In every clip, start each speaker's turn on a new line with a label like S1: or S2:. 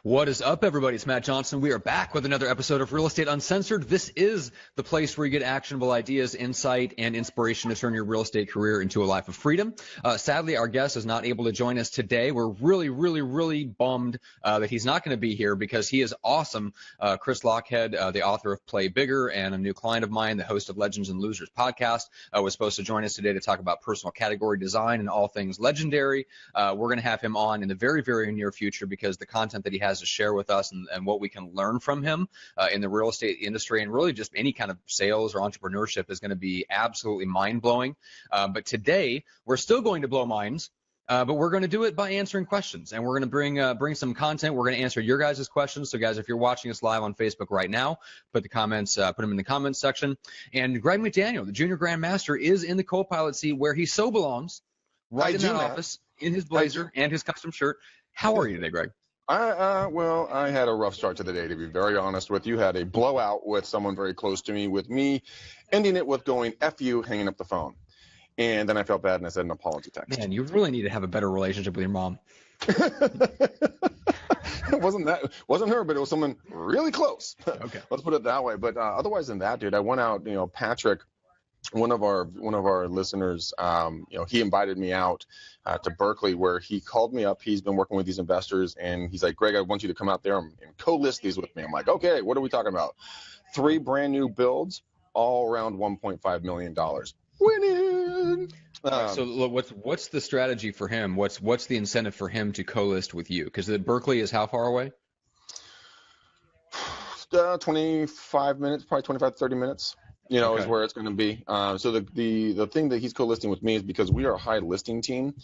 S1: What is up, everybody? It's Matt Johnson. We are back with another episode of Real Estate Uncensored. This is the place where you get actionable ideas, insight, and inspiration to turn your real estate career into a life of freedom. Sadly, our guest is not able to join us today. We're really bummed that he's not going to be here because he is awesome. Chris Lochhead, the author of Play Bigger and a new client of mine, the host of Legends and Losers podcast, was supposed to join us today to talk about personal category design and all things legendary. We're going to have him on in the very near future because the content that he has to share with us and what we can learn from him in the real estate industry and really just any kind of sales or entrepreneurship is going to be absolutely mind-blowing. But today, we're still going to blow minds, but we're going to do it by answering questions. And we're going to bring some content. We're going to answer your guys' questions. So, guys, if you're watching us live on Facebook right now, put them in the comments section. And Greg McDaniel, the Junior Grandmaster, is in the co-pilot seat where he so belongs, right in that office, in his blazer and his custom shirt. How are you today, Greg?
S2: Well, I had a rough start to the day, to be very honest with you. Had a blowout with someone very close to me, with me ending it with going, F you, hanging up the phone. And then I felt bad and I said an apology text.
S1: Man, you really need to have a better relationship with your mom.
S2: It wasn't her, but it was someone really close.
S1: Okay.
S2: Let's put it that way. But otherwise than that, dude, I went out, Patrick, one of our listeners, he invited me out to Berkeley, where he called me up. He's been working with these investors, and he's like, Greg, I want you to come out there and co-list these with me. I'm like, okay, what are we talking about? 3 brand new builds, all around $1.5 million. Winning.
S1: So look, what's the strategy for him? What's the incentive for him to co-list with you? Because Berkeley is how far away?
S2: 25 minutes, probably 25 to 30 minutes. Okay. Is where it's going to be. So the thing that he's co-listing with me is because we are a high listing team,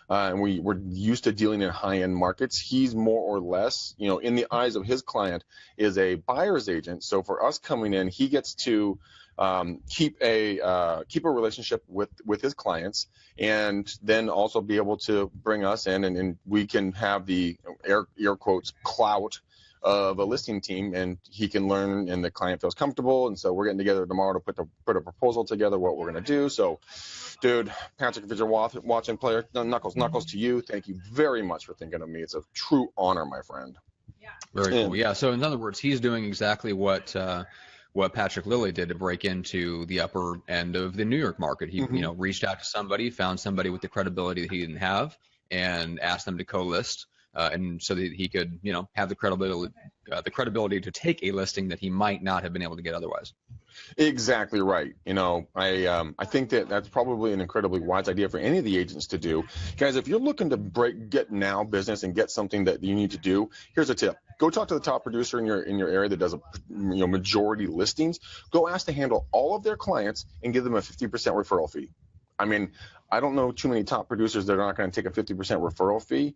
S2: and we're used to dealing in high-end markets. He's more or less, in the eyes of his client, is a buyer's agent. So for us coming in, he gets to keep a relationship with his clients, and then also be able to bring us in, and we can have the air quotes clout of a listing team, and he can learn and the client feels comfortable. And so we're getting together tomorrow to put a proposal together, what we're going to do. So, dude, Patrick, if you're watching, player, knuckles to you. Thank you very much for thinking of me. It's a true honor, my friend.
S1: Very cool. Yeah. So in other words, he's doing exactly what Patrick Lilly did to break into the upper end of the New York market. He, reached out to somebody, found somebody with the credibility that he didn't have, and asked them to co-list. And so that he could, have the credibility to take a listing that he might not have been able to get otherwise.
S2: Exactly right. I think that's probably an incredibly wise idea for any of the agents to do. Guys, if you're looking to get now business and get something that you need to do, here's a tip. Go talk to the top producer in your area that does majority listings. Go ask to handle all of their clients and give them a 50% referral fee. I mean, I don't know too many top producers that are not going to take a 50% referral fee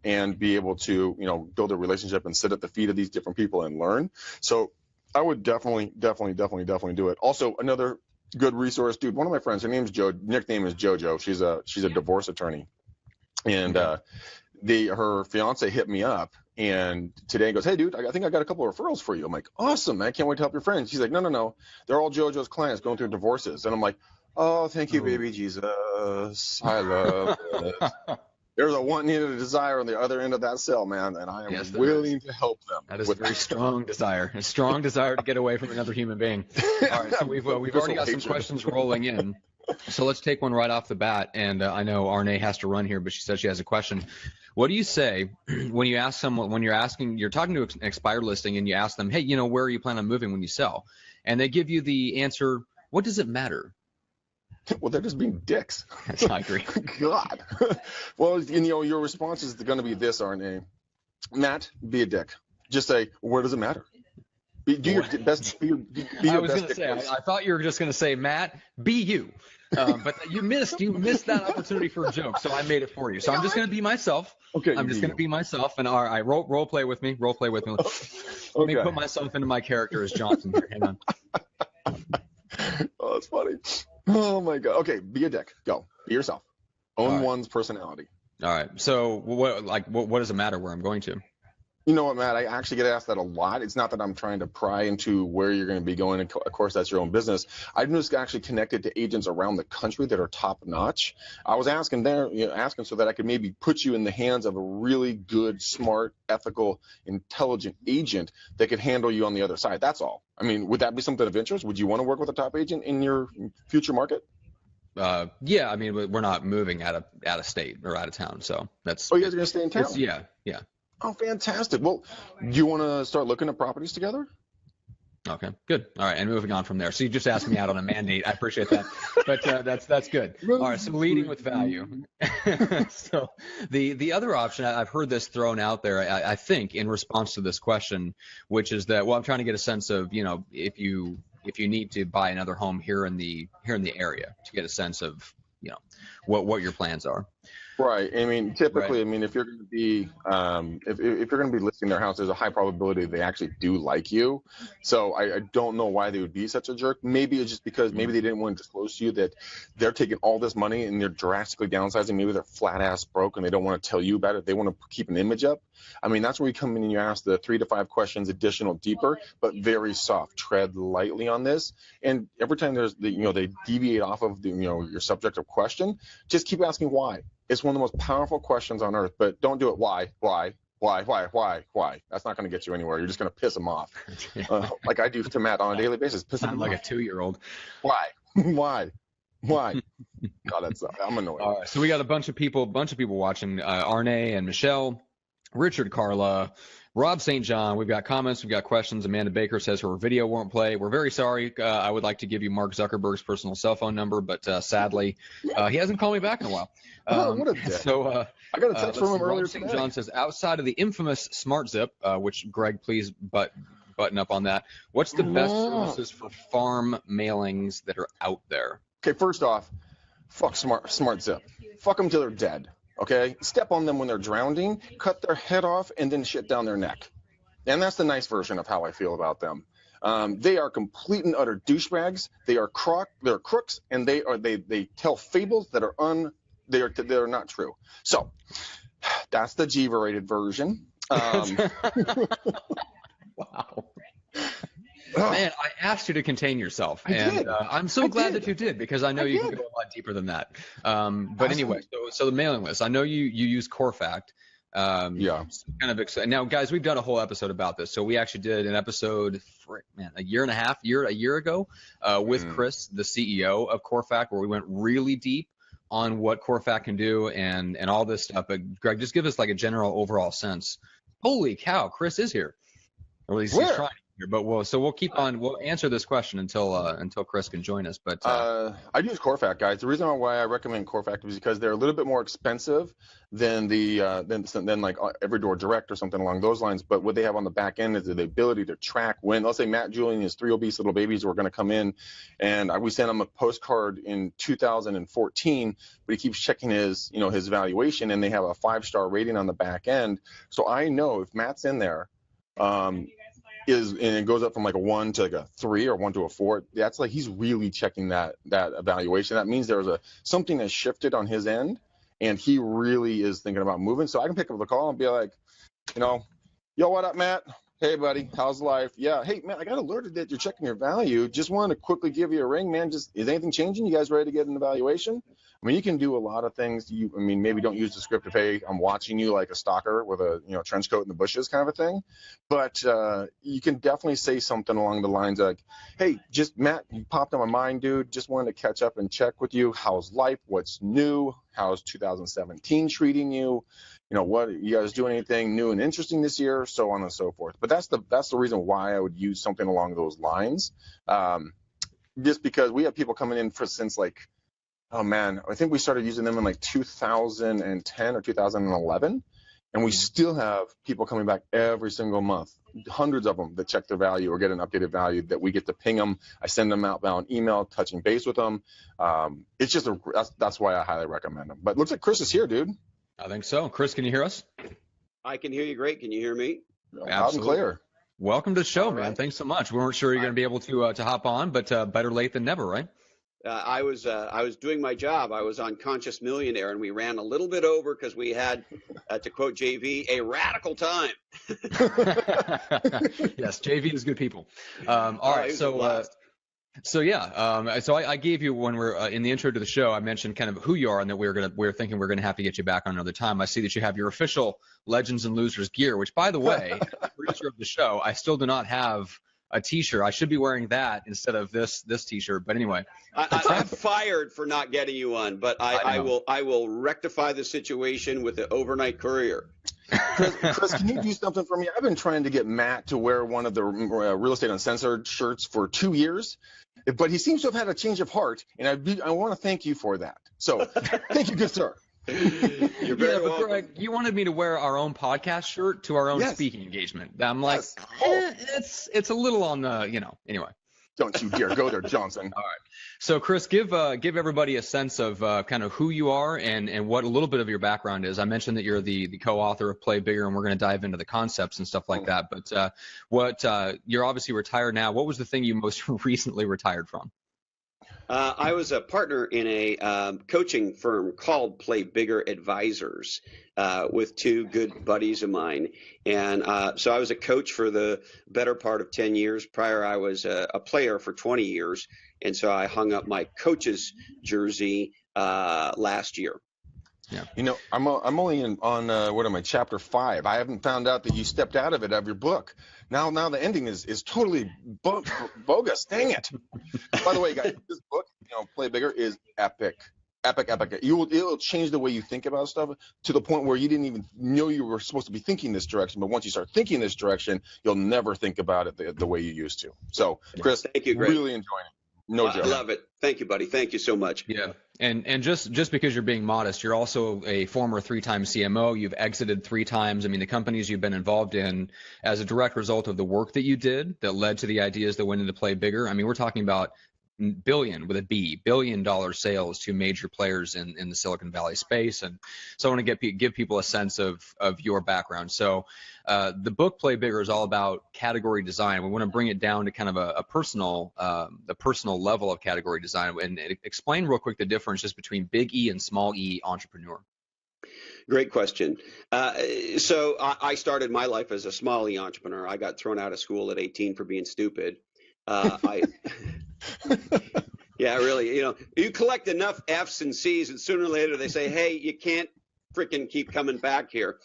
S2: and be able to, build a relationship and sit at the feet of these different people and learn. So I would definitely do it. Also, another good resource, dude. One of my friends, her nickname is JoJo. She's a divorce attorney, and her fiance hit me up. And today goes, hey, dude, I think I got a couple of referrals for you. I'm like, awesome, man. I can't wait to help your friends. She's like, no. They're all JoJo's clients going through divorces. And I'm like, oh, thank you, baby Jesus. I love it. There's a want, need, and a desire on the other end of that cell, man, and I am willing to help them.
S1: That is a very strong desire. A strong desire to get away from another human being. All right, so we've already got some questions rolling in. So let's take one right off the bat. And I know Arne has to run here, but she said she has a question. What do you say when you ask someone, when you're talking to an expired listing and you ask them, hey, where are you planning on moving when you sell? And they give you the answer, what does it matter?
S2: Well, they're just being dicks.
S1: I agree.
S2: God. Well, your response is going to be this, Arne. Matt, be a dick. Just say, where does it matter? Do your best. Be
S1: I was going to say, I thought you were just going to say, Matt, be you. But you missed that opportunity for a joke, so I made it for you. So I'm just going to be myself.
S2: Okay.
S1: I'm just going to be myself, and all right, role play with me. Let me put myself into my character as Johnson here. Hang on.
S2: Oh, that's funny. Oh my God. Okay, be a dick. Go. Be yourself. Own one's personality.
S1: All right. So what does it matter where I'm going to?
S2: You know what, Matt? I actually get asked that a lot. It's not that I'm trying to pry into where you're going to be going. Of course, that's your own business. I'm just actually connected to agents around the country that are top notch. I was asking asking so that I could maybe put you in the hands of a really good, smart, ethical, intelligent agent that could handle you on the other side. That's all. I mean, would that be something of interest? Would you want to work with a top agent in your future market?
S1: Yeah, I mean, we're not moving out of state or out of town, so that's
S2: Oh, you guys are going to stay in town?
S1: yeah, yeah.
S2: Oh, fantastic. Well, do you want to start looking at properties together?
S1: Okay, good. All right, and moving on from there. So you just asked me out on a mandate. I appreciate that, but that's good. All right, so leading with value. So the other option, I've heard this thrown out there, I think, in response to this question, which is that, well, I'm trying to get a sense of, if you need to buy another home here in the area, to get a sense of, what your plans are.
S2: Right. I mean, typically,
S1: Right.
S2: I mean, if you're going to be, if you're going to be listing their house, there's a high probability they actually do like you. So I don't know why they would be such a jerk. Maybe it's just because maybe they didn't want to disclose to you that they're taking all this money and they're drastically downsizing. Maybe they're flat ass broke and they don't want to tell you about it. They want to keep an image up. I mean, that's where you come in and you ask the 3 to 5 questions, additional, deeper, but very soft. Tread lightly on this. And every time they deviate off of your subject of question, just keep asking why. It's one of the most powerful questions on earth, but don't do it. Why? That's not going to get you anywhere. You're just going to piss them off, like I do to Matt on a daily basis. Piss him
S1: Like
S2: off.
S1: a 2-year-old.
S2: Why? God, I'm annoyed.
S1: All right, so we got a bunch of people watching. Arne and Michelle, Richard, Carla, Rob St. John. We've got comments. We've got questions. Amanda Baker says her video won't play. We're very sorry. I would like to give you Mark Zuckerberg's personal cell phone number, but sadly, he hasn't called me back in a while.
S2: What a dick.
S1: So
S2: I got a text from him earlier
S1: Rob St.
S2: today.
S1: John says, outside of the infamous Smart Zip, which Greg, please button up on that. What's the best services for farm mailings that are out there?
S2: Okay, first off, fuck Smart Zip. Fuck them till they're dead. Okay, step on them when they're drowning, cut their head off, and then shit down their neck. And that's the nice version of how I feel about them. They are complete and utter douchebags. They're crooks, and they tell fables that are not true. So that's the G-rated version.
S1: Wow. Man, I asked you to contain yourself, and I'm so glad that you did, because I know you can go a lot deeper than that. But anyway, so the mailing list. I know you use Corfact.
S2: Yeah.
S1: Kind of excited. Now, guys, we've done a whole episode about this. So we actually did an episode, a year ago, with Chris, the CEO of Corfact, where we went really deep on what Corfact can do and all this stuff. But Greg, just give us like a general overall sense. Holy cow, Chris is here. Or at least he's trying. But we'll keep on. We'll answer this question until Chris can join us. But
S2: I use Corfact, guys. The reason why I recommend Corfact is because they're a little bit more expensive than than like Everydoor Direct or something along those lines. But what they have on the back end is the ability to track when, let's say Matt Julian and his 3 obese little babies were going to come in, and we sent him a postcard in 2014, but he keeps checking his valuation, and they have a 5-star rating on the back end. So I know if Matt's in there. And it goes up from like a 1 to like a 3 or 1 to a 4. That's like he's really checking that evaluation. That means there's something has shifted on his end, and he really is thinking about moving. So I can pick up the call and be like, yo, what up, Matt? Hey, buddy, how's life? Yeah, hey, man, I got alerted that you're checking your value. Just wanted to quickly give you a ring, man. Is anything changing? You guys ready to get an evaluation? I mean, you can do a lot of things. Maybe don't use the script of, hey, I'm watching you like a stalker with a trench coat in the bushes kind of a thing. But you can definitely say something along the lines of, like, hey, just Matt, you popped on my mind, dude. Just wanted to catch up and check with you. How's life? What's new? How's 2017 treating you? What you guys doing anything new and interesting this year? So on and so forth. But that's the reason why I would use something along those lines. Just because we have people coming in since like, oh man, I think we started using them in like 2010 or 2011, and we still have people coming back every single month, hundreds of them that check their value or get an updated value that we get to ping them. I send them outbound email, touching base with them. It's just that's why I highly recommend them. But it looks like Chris is here, dude.
S1: I think so. Chris, can you hear us?
S3: I can hear you great. Can you hear me?
S2: Loud and clear.
S1: Welcome to the show, man. Thanks so much. We weren't sure you're going to be able to hop on, but better late than never, right?
S3: I was doing my job. I was on Conscious Millionaire, and we ran a little bit over because we had, to quote JV, a radical time.
S1: Yes, JV is good people. All right, so yeah, so I gave you when we're in the intro to the show, I mentioned kind of who you are and that we're thinking we're gonna have to get you back on another time. I see that you have your official Legends and Losers gear, which, by the way, as the producer of the show, I still do not have a T-shirt. I should be wearing that instead of this T-shirt. But anyway,
S3: I'm fired for not getting you on, but I will rectify the situation with the overnight courier.
S2: Chris, can you do something for me? I've been trying to get Matt to wear one of the Real Estate Uncensored shirts for 2 years, but he seems to have had a change of heart, and I want to thank you for that. So thank you, good sir.
S3: You're very welcome.
S1: Greg, you wanted me to wear our own podcast shirt to our own speaking engagement. I'm like, it's a little on the, anyway.
S2: Don't you dare go there, Johnson.
S1: All right. So, Chris, give everybody a sense of kind of who you are and what a little bit of your background is. I mentioned that you're the co-author of Play Bigger, and we're going to dive into the concepts and stuff like that. But you're obviously retired now. What was the thing you most recently retired from?
S3: I was a partner in a coaching firm called Play Bigger Advisors with two good buddies of mine. And so I was a coach for the better part of 10 years. Prior, I was a player for 20 years. And so I hung up my coach's jersey last year.
S2: Yeah. I'm only on chapter 5. I haven't found out that you stepped out of your book. Now the ending is totally bogus. Dang it! By the way, guys, this book, Play Bigger, is epic. It'll change the way you think about stuff to the point where you didn't even know you were supposed to be thinking this direction. But once you start thinking this direction, you'll never think about it the way you used to. So, Chris,
S3: thank you, Greg.
S2: Really enjoying it. No joke.
S3: I love it. Thank you, buddy. Thank you so much.
S1: Yeah. And just because you're being modest, you're also a former 3-time CMO. You've exited 3 times. I mean, the companies you've been involved in as a direct result of the work that you did that led to the ideas that went into Play Bigger. I mean, we're talking about billion with a B, $1 billion sales to major players in the Silicon Valley space. And so I want to give people a sense of your background. So the book Play Bigger is all about category design. We want to bring it down to kind of the personal level of category design and explain real quick the difference just between big E and small E entrepreneur.
S3: Great question. So I started my life as a small E entrepreneur. I got thrown out of school at 18 for being stupid. Yeah, really. You collect enough F's and C's, and sooner or later they say, "Hey, you can't freaking keep coming back here."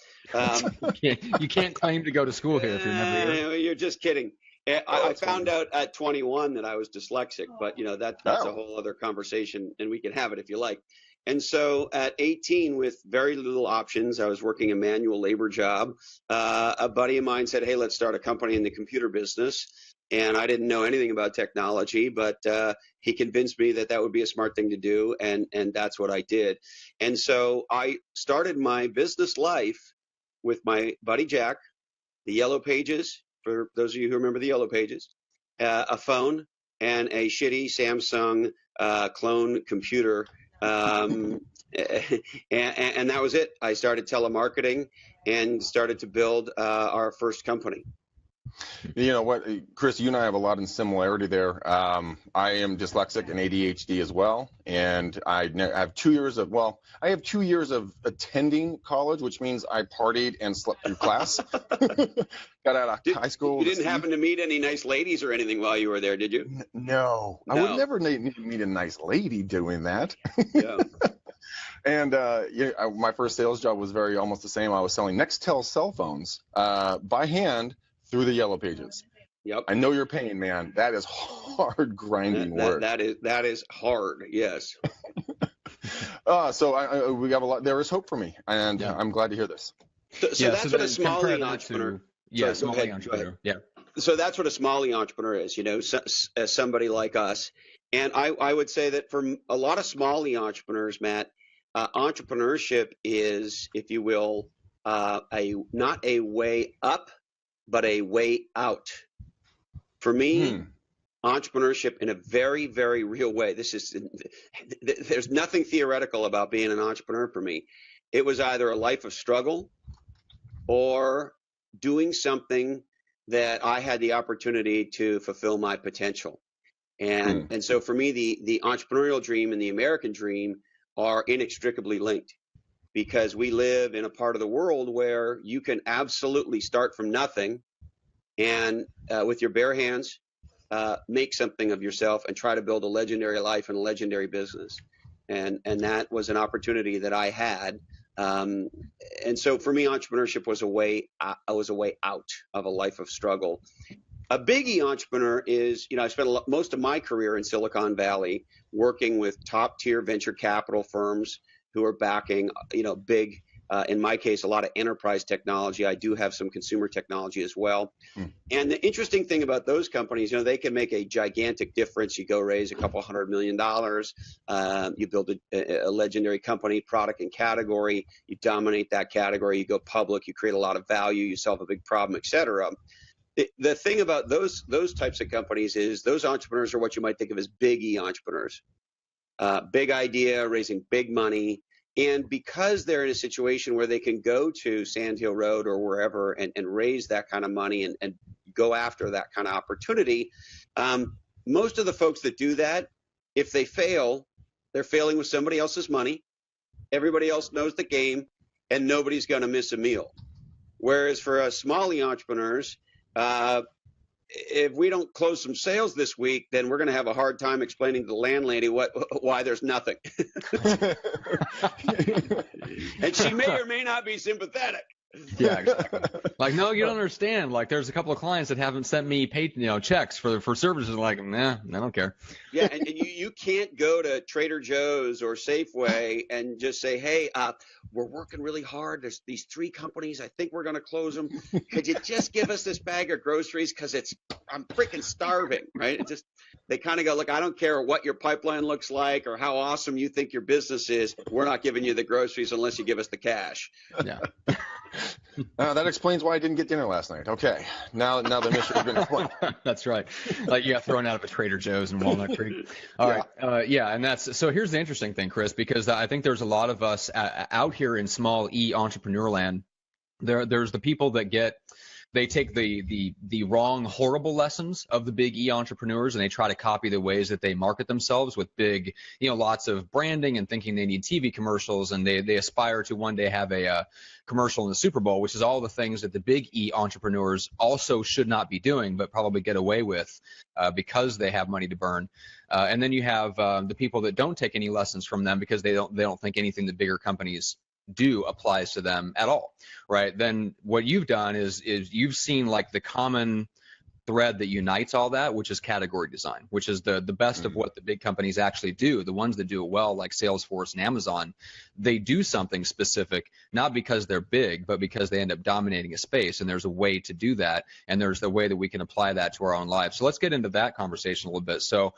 S1: You can't claim to go to school here if you're never here.
S3: You're just kidding. I found out at 21 that I was dyslexic, but that's a whole other conversation, and we can have it if you like. And so at 18, with very little options, I was working a manual labor job. A buddy of mine said, "Hey, let's start a company in the computer business." And I didn't know anything about technology, but he convinced me that would be a smart thing to do, and that's what I did. And so I started my business life with my buddy Jack, the Yellow Pages, for those of you who remember the Yellow Pages, a phone, and a shitty Samsung clone computer. And that was it. I started telemarketing and started to build our first company.
S2: You know what, Chris, you and I have a lot in similarity there. I am dyslexic and ADHD as well, and I have 2 years of attending college, which means I partied and slept through class. Got out of high school.
S3: You didn't happen to meet any nice ladies or anything while you were there, did you?
S2: No. I would never meet a nice lady doing that.
S3: Yeah.
S2: And my first sales job was almost the same. I was selling Nextel cell phones by hand through the Yellow Pages.
S3: Yep.
S2: I know your pain, man. That is hard grinding work.
S3: That is hard. Yes.
S2: So we got a lot. There is hope for me, and I'm glad to hear this.
S3: So that's what a small E entrepreneur.
S1: Small E entrepreneur. Yeah.
S3: So that's what a small E entrepreneur is. Somebody like us. And I would say that for a lot of small E entrepreneurs, Matt, entrepreneurship is, if you will, not a way up, but a way out. For me, entrepreneurship in a very, very real way. There's nothing theoretical about being an entrepreneur for me. It was either a life of struggle or doing something that I had the opportunity to fulfill my potential. And so for me, the entrepreneurial dream and the American dream are inextricably linked, because we live in a part of the world where you can absolutely start from nothing and with your bare hands make something of yourself and try to build a legendary life and a legendary business. And that was an opportunity that I had. And so for me, entrepreneurship was a way out of a life of struggle. A biggie entrepreneur is, I spent most of my career in Silicon Valley working with top tier venture capital firms who are backing, big, in my case, a lot of enterprise technology. I do have some consumer technology as well. And the interesting thing about those companies, they can make a gigantic difference. You go raise a couple $100 million, you build a legendary company, product and category, you dominate that category, you go public, you create a lot of value, you solve a big problem, et cetera. The thing about those types of companies is those entrepreneurs are what you might think of as big E entrepreneurs. Big idea, raising big money. And because they're in a situation where they can go to Sand Hill Road or wherever and raise that kind of money and go after that kind of opportunity, most of the folks that do that, if they fail, they're failing with somebody else's money. Everybody else knows the game, and nobody's going to miss a meal. Whereas for small E entrepreneurs, if we don't close some sales this week, then we're going to have a hard time explaining to the landlady why there's nothing. And she may or may not be sympathetic.
S1: Yeah, exactly. Like, no, you don't understand. Like, there's a couple of clients that haven't sent me paid, checks for services. Like, nah, I don't care.
S3: Yeah, and you can't go to Trader Joe's or Safeway and just say, hey, we're working really hard. There's these 3 companies. I think we're going to close them. Could you just give us this bag of groceries? Because I'm freaking starving, right? They kind of go, look, I don't care what your pipeline looks like or how awesome you think your business is. We're not giving you the groceries unless you give us the cash.
S1: Yeah.
S2: That explains why I didn't get dinner last night. Okay, now the mystery has been explained.
S1: That's right. Like you got thrown out of a Trader Joe's in Walnut Creek. All right. And so here's the interesting thing, Chris, because I think there's a lot of us out here in small E entrepreneur land. There's the people that they take the wrong, horrible lessons of the big E entrepreneurs, and they try to copy the ways that they market themselves with big, lots of branding and thinking they need TV commercials, and they aspire to one day have a commercial in the Super Bowl, which is all the things that the big E entrepreneurs also should not be doing, but probably get away with because they have money to burn. And then you have the people that don't take any lessons from them because they don't think anything that bigger companies do applies to them at all, right? Then what you've done is you've seen like the common thread that unites all that, which is category design, which is the best of what the big companies actually do. The ones that do it well, like Salesforce and Amazon, they do something specific, not because they're big, but because they end up dominating a space. And there's a way to do that, and there's the way that we can apply that to our own lives. So let's get into that conversation a little bit. So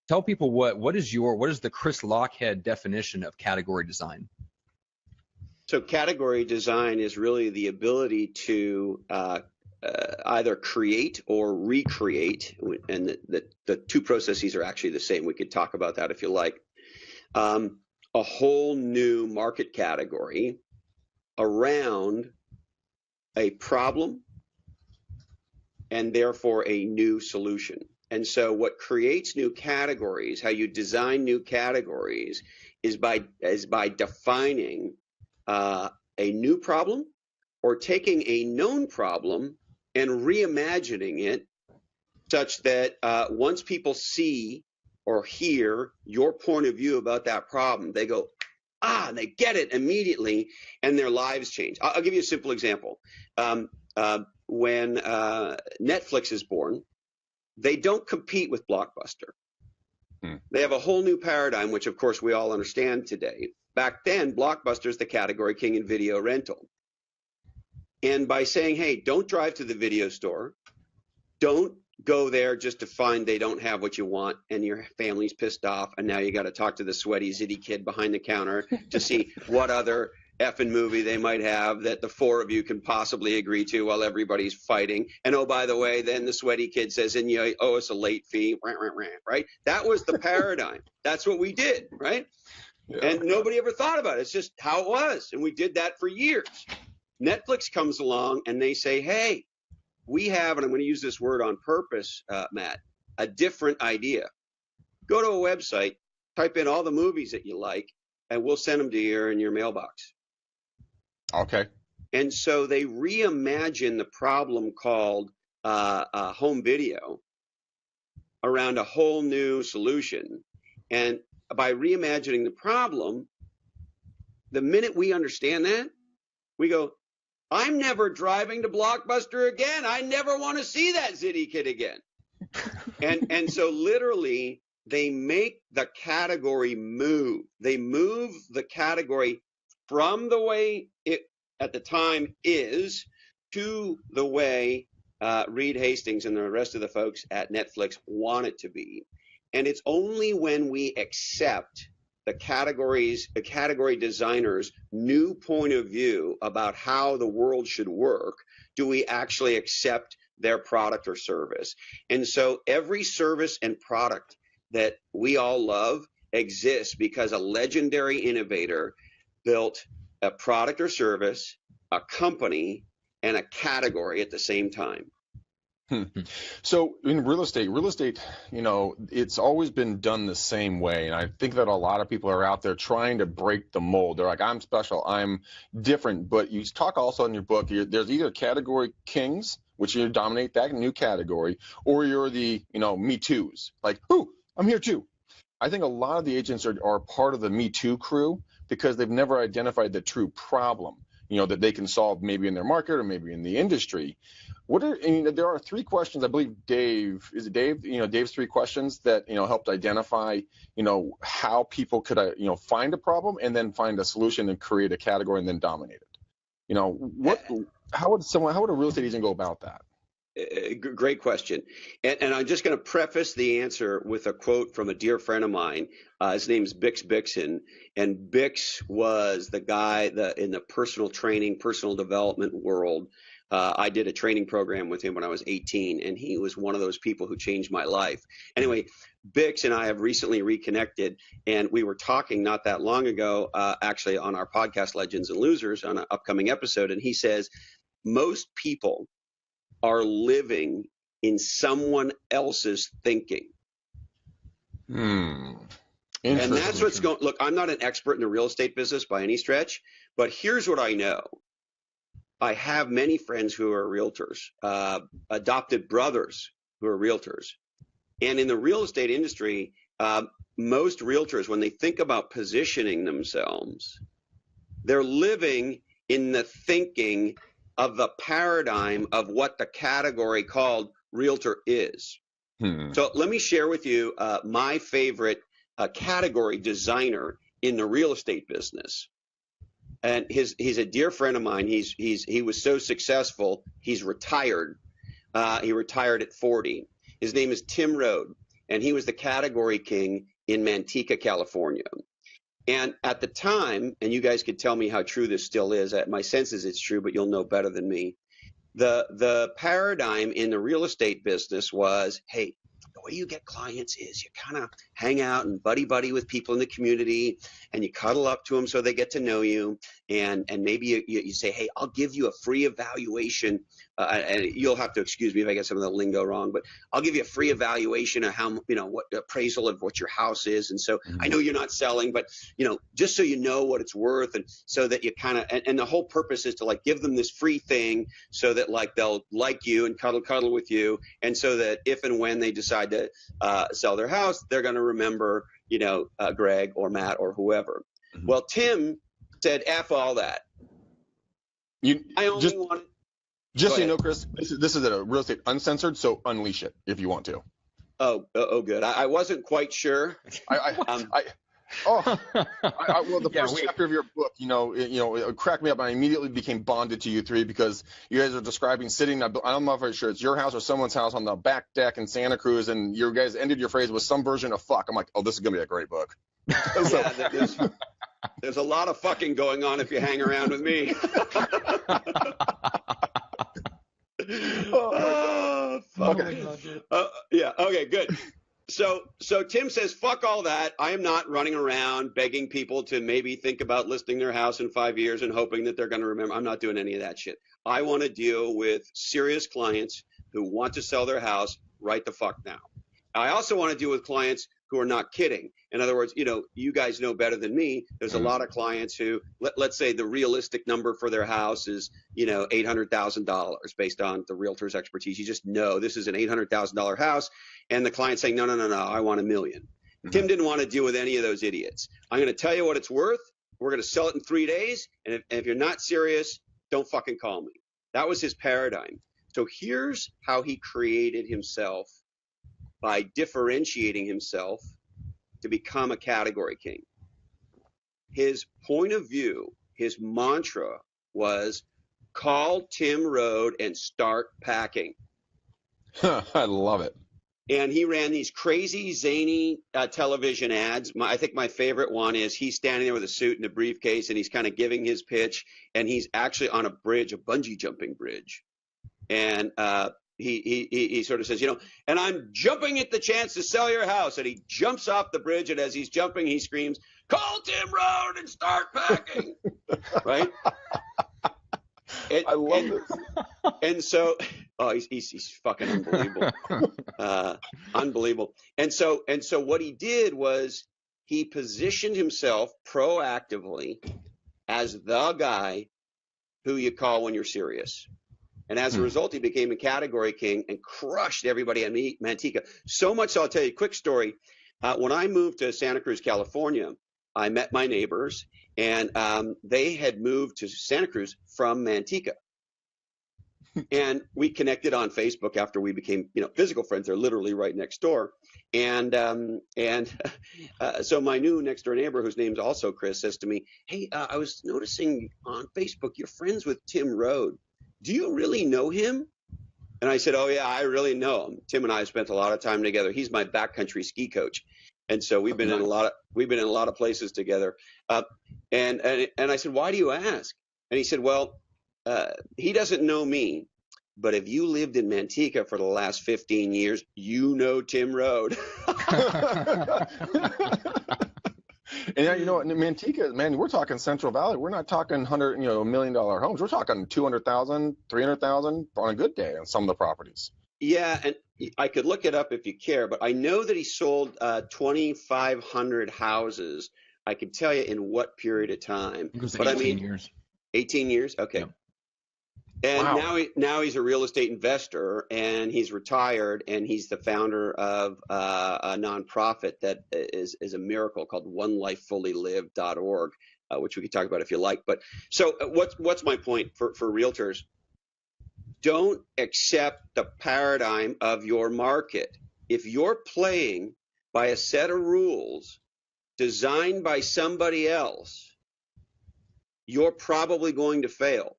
S1: tell people what is the Chris Lochhead definition of category design?
S3: So category design is really the ability to either create or recreate, and the 2 processes are actually the same. We could talk about that if you like. A whole new market category around a problem and therefore a new solution. And so what creates new categories, how you design new categories, is by defining a new problem or taking a known problem and reimagining it such that once people see or hear your point of view about that problem, they go, and they get it immediately, and their lives change. I'll give you a simple example. When Netflix is born, they don't compete with Blockbuster. They have a whole new paradigm, which of course we all understand today. Back then, Blockbuster's the category king in video rental. And by saying, hey, don't drive to the video store, don't go there just to find they don't have what you want and your family's pissed off, and now you got to talk to the sweaty zitty kid behind the counter to see what other effing movie they might have that the 4 of you can possibly agree to while everybody's fighting. And oh, by the way, then the sweaty kid says, and you owe us a late fee, right? That was the paradigm. That's what we did, right? Yeah. And nobody ever thought about it. It's just how it was. And we did that for years. Netflix comes along and they say, hey, we have, and I'm going to use this word on purpose, Matt, a different idea. Go to a website, type in all the movies that you like, and we'll send them to you in your mailbox.
S2: Okay.
S3: And so they reimagine the problem called home video around a whole new solution. And by reimagining the problem, the minute we understand that, we go, I'm never driving to Blockbuster again. I never want to see that Zitty kid again. and so literally they make the category move. They move the category from the way it at the time is to the way Reed Hastings and the rest of the folks at Netflix want it to be. And it's only when we accept the category designers' new point of view about how the world should work, do we actually accept their product or service. And so every service and product that we all love exists because a legendary innovator built a product or service, a company, and a category at the same time.
S2: So in real estate, it's always been done the same way. And I think that a lot of people are out there trying to break the mold. They're like, I'm special, I'm different. But you talk also in your book, there's either category kings, which you dominate that new category, or you're the, Me Too's. Like, ooh, I'm here too. I think a lot of the agents are part of the Me Too crew because they've never identified the true problem, that they can solve maybe in their market or maybe in the industry. There are three questions, I believe Dave, Dave's three questions that, helped identify, how people could, find a problem and then find a solution and create a category and then dominate it. How would a real estate agent go about that?
S3: Great question. And I'm just going to preface the answer with a quote from a dear friend of mine. His name's Bix Bixon. And Bix was the guy in the personal training, personal development world. I did a training program with him when I was 18, and he was one of those people who changed my life. Anyway, Bix and I have recently reconnected, and we were talking not that long ago, actually on our podcast, Legends and Losers, on an upcoming episode. And he says, most people are living in someone else's thinking. And that's what's going. Look, I'm not an expert in the real estate business by any stretch, but here's what I know. I have many friends who are realtors, adopted brothers who are realtors. And in the real estate industry, most realtors, when they think about positioning themselves, they're living in the thinking of the paradigm of what the category called realtor is. So let me share with you my favorite category designer in the real estate business. And he's a dear friend of mine. He was so successful, he's retired. He retired at 40. His name is Tim Rode, and he was the category king in Manteca, California. And at the time, and you guys could tell me how true this still is, my sense is it's true, but you'll know better than me. The paradigm in the real estate business was, hey, the way you get clients is you kind of hang out and buddy with people in the community, and you cuddle up to them so they get to know you. And maybe you say, hey, I'll give you a free evaluation. And you'll have to excuse me if I get some of the lingo wrong, but I'll give you a free evaluation of how, what appraisal of what your house is. And so I know you're not selling, but, just so you know what it's worth. And so that you kind of, and the whole purpose is to like give them this free thing so that like they'll like you and cuddle with you. And so that if and when they decide to sell their house, they're going to remember, Greg or Matt or whoever. Mm-hmm. Well, Tim said, F all that. I only want.
S2: Just so you know, Chris, this is a Real Estate Uncensored, so unleash it if you want to.
S3: Oh, good. I wasn't quite sure.
S2: Well, the first chapter of your book, it cracked me up. I immediately became bonded to you three because you guys are describing sitting. I don't know if I'm sure it's your house or someone's house on the back deck in Santa Cruz, and you guys ended your phrase with some version of fuck. I'm like, oh, this is gonna be a great book.
S3: There's a lot of fucking going on if you hang around with me. Okay, good. So Tim says, fuck all that. I am not running around begging people to maybe think about listing their house in 5 years and hoping that they're going to remember. I'm not doing any of that shit. I want to deal with serious clients who want to sell their house right the fuck now. I also want to deal with clients who are not kidding. In other words, you guys know better than me. There's a lot of clients who, let's say the realistic number for their house is, $800,000 based on the realtor's expertise. You just know this is an $800,000 house. And the client's saying, no, I want $1 million. Tim didn't want to deal with any of those idiots. I'm going to tell you what it's worth. We're going to sell it in 3 days. And if you're not serious, don't fucking call me. That was his paradigm. So here's how he created himself by differentiating himself to become a category king. His point of view, his mantra was call Tim Rhode and start packing.
S2: I love it.
S3: And he ran these crazy, zany television ads. I think my favorite one is he's standing there with a suit and a briefcase, and he's kind of giving his pitch, and he's actually on a bridge, a bungee jumping bridge. And he sort of says, and I'm jumping at the chance to sell your house. And he jumps off the bridge, and as he's jumping, he screams, call Tim Rhode and start packing. Right?
S2: I love this.
S3: And so, he's fucking unbelievable. Unbelievable. And so what he did was he positioned himself proactively as the guy who you call when you're serious. And as a result, he became a category king and crushed everybody at Manteca. So much, so I'll tell you a quick story. When I moved to Santa Cruz, California, I met my neighbors, and they had moved to Santa Cruz from Manteca. And we connected on Facebook after we became, physical friends. They're literally right next door. And so my new next door neighbor, whose name's also Chris, says to me, hey, I was noticing on Facebook you're friends with Tim Rhode. Do you really know him? And I said, oh yeah, I really know him. Tim and I have spent a lot of time together. He's my backcountry ski coach. And so we've been in a lot of places together. And I said, why do you ask? And he said, well, he doesn't know me, but if you lived in Manteca for the last 15 years, you know Tim Rhode.
S2: And in Manteca, man, we're talking Central Valley. We're not talking $100 million homes. We're talking 200,000, 300,000 on a good day on some of the properties.
S3: Yeah, and I could look it up if you care, but I know that he sold 2,500 houses. I can tell you in what period of time.
S1: It was
S3: but
S1: 18 years.
S3: 18 years? Okay. Yeah. And wow. now he's a real estate investor, and he's retired, and he's the founder of a nonprofit that is a miracle called onelifefullylived.org, which we could talk about if you like. But so what's my point for realtors? Don't accept the paradigm of your market. If you're playing by a set of rules designed by somebody else, you're probably going to fail.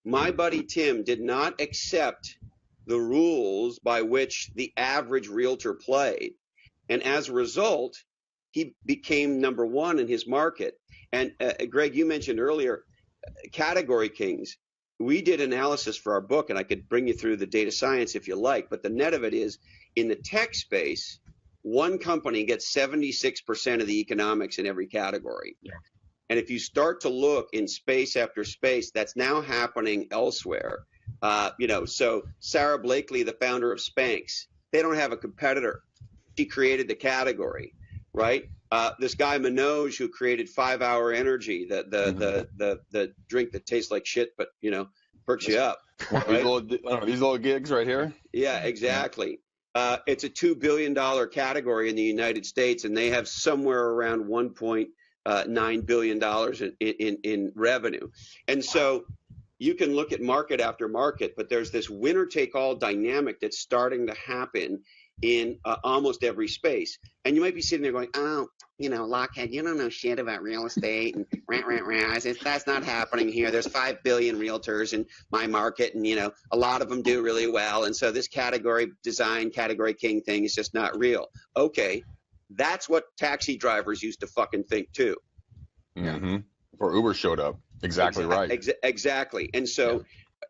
S3: My buddy Tim did not accept the rules by which the average realtor played. And as a result, he became number one in his market. And Greg, you mentioned earlier, category kings. We did analysis for our book, and I could bring you through the data science if you like. But the net of it is, in the tech space, one company gets 76% of the economics in every category. Yeah. And if you start to look in space after space, that's now happening elsewhere. So Sarah Blakely, the founder of Spanx, they don't have a competitor. She created the category, right? This guy Manoj, who created 5 Hour Energy, the drink that tastes like shit, but perks you up.
S2: Right? These little gigs right here.
S3: Yeah, exactly. It's a $2 billion category in the United States, and they have somewhere around $1.9 billion in revenue. And so you can look at market after market, but there's this winner-take-all dynamic that's starting to happen in almost every space. And you might be sitting there going, oh, Lockhead, you don't know shit about real estate, and that's not happening here. There's 5 billion realtors in my market, and a lot of them do really well. And so this category king thing is just not real. Okay. That's what taxi drivers used to fucking think too.
S2: Mm-hmm. Or Uber showed up. Exactly right.
S3: Exactly. And so,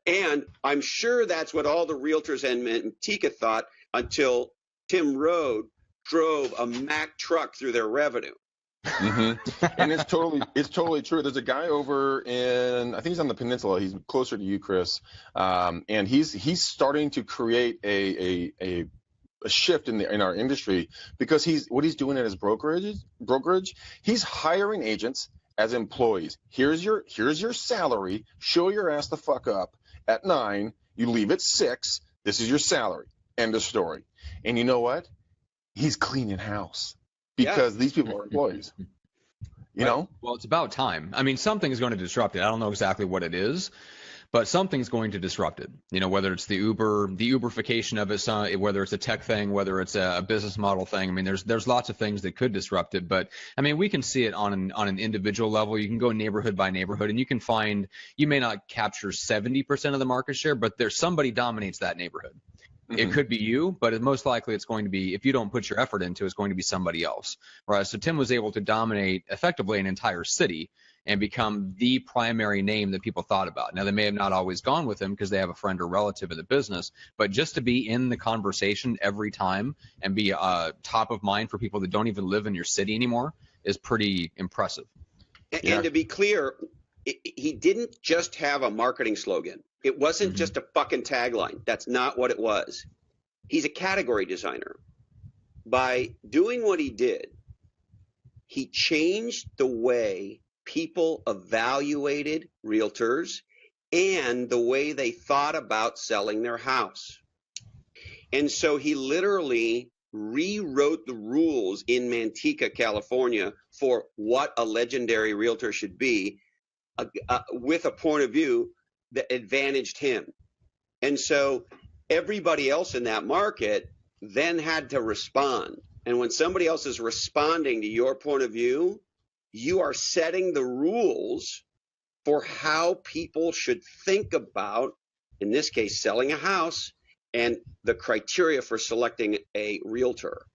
S3: and I'm sure that's what all the realtors in Manteca thought until Tim Rhode drove a Mack truck through their revenue.
S2: Mm-hmm. And it's totally true. There's a guy over in, I think he's on the peninsula. He's closer to you, Chris. And he's starting to create a a shift in our industry, because what he's doing at his brokerage, he's hiring agents as employees. Here's your salary. Show your ass the fuck up at 9. You leave at 6. This is your salary. End of story. And you know what? He's cleaning house because these people are employees. You know?
S1: Well, it's about time. I mean, something's going to disrupt it. I don't know exactly what it is, but something's going to disrupt it. You know, whether it's the Uberification of it, whether it's a tech thing, whether it's a business model thing. I mean, there's lots of things that could disrupt it, but I mean, we can see it on an individual level. You can go neighborhood by neighborhood, and you can find, you may not capture 70% of the market share, but there's somebody dominates that neighborhood. It could be you, but most likely it's going to be, if you don't put your effort into it, it's going to be somebody else. Right? So Tim was able to dominate effectively an entire city and become the primary name that people thought about. Now, they may have not always gone with him because they have a friend or relative in the business, but just to be in the conversation every time and be top of mind for people that don't even live in your city anymore is pretty impressive.
S3: And to be clear, he didn't just have a marketing slogan. It wasn't just a fucking tagline. That's not what it was. He's a category designer. By doing what he did, he changed the way people evaluated realtors and the way they thought about selling their house. And so he literally rewrote the rules in Manteca, California, for what a legendary realtor should be, with a point of view that advantaged him. And so everybody else in that market then had to respond. And when somebody else is responding to your point of view, you are setting the rules for how people should think about, in this case, selling a house and the criteria for selecting a realtor.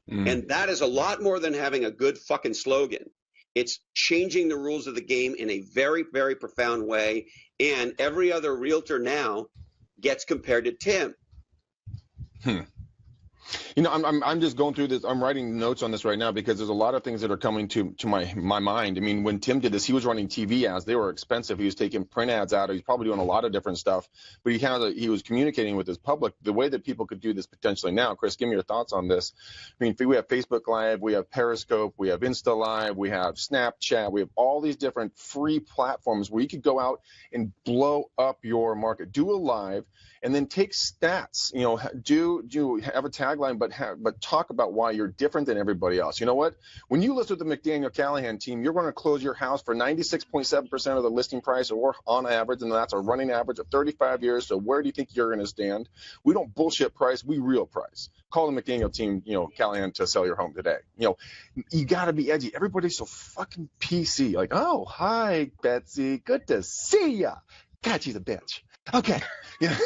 S3: And that is a lot more than having a good fucking slogan. It's changing the rules of the game in a very, very profound way. And every other realtor now gets compared to Tim.
S2: You know, I'm just going through this. I'm writing notes on this right now because there's a lot of things that are coming to my mind. I mean, when Tim did this, he was running TV ads. They were expensive. He was taking print ads out. He's probably doing a lot of different stuff. But he was communicating with his public the way that people could do this potentially now. Chris, give me your thoughts on this. I mean, we have Facebook Live, we have Periscope, we have Insta Live, we have Snapchat, we have all these different free platforms where you could go out and blow up your market. Do a live. And then take stats, you know, do have a tagline, but talk about why you're different than everybody else. You know what? When you list with the McDaniel Callahan team, you're going to close your house for 96.7% of the listing price, or on average, and that's a running average of 35 years. So where do you think you're going to stand? We don't bullshit price, we real price. Call the McDaniel team, you know, Callahan, to sell your home today. You know, you got to be edgy. Everybody's so fucking PC. Like, oh, hi, Betsy, good to see ya. God, she's a bitch. Okay. Yeah.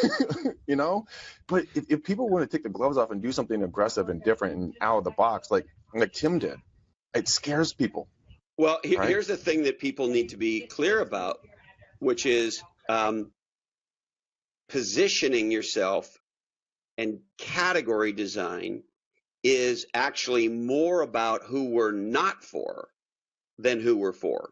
S2: You know, but if people want to take the gloves off and do something aggressive and different and out of the box, like Tim did, it scares people.
S3: Well, here's the thing that people need to be clear about, which is positioning yourself, and category design is actually more about who we're not for than who we're for.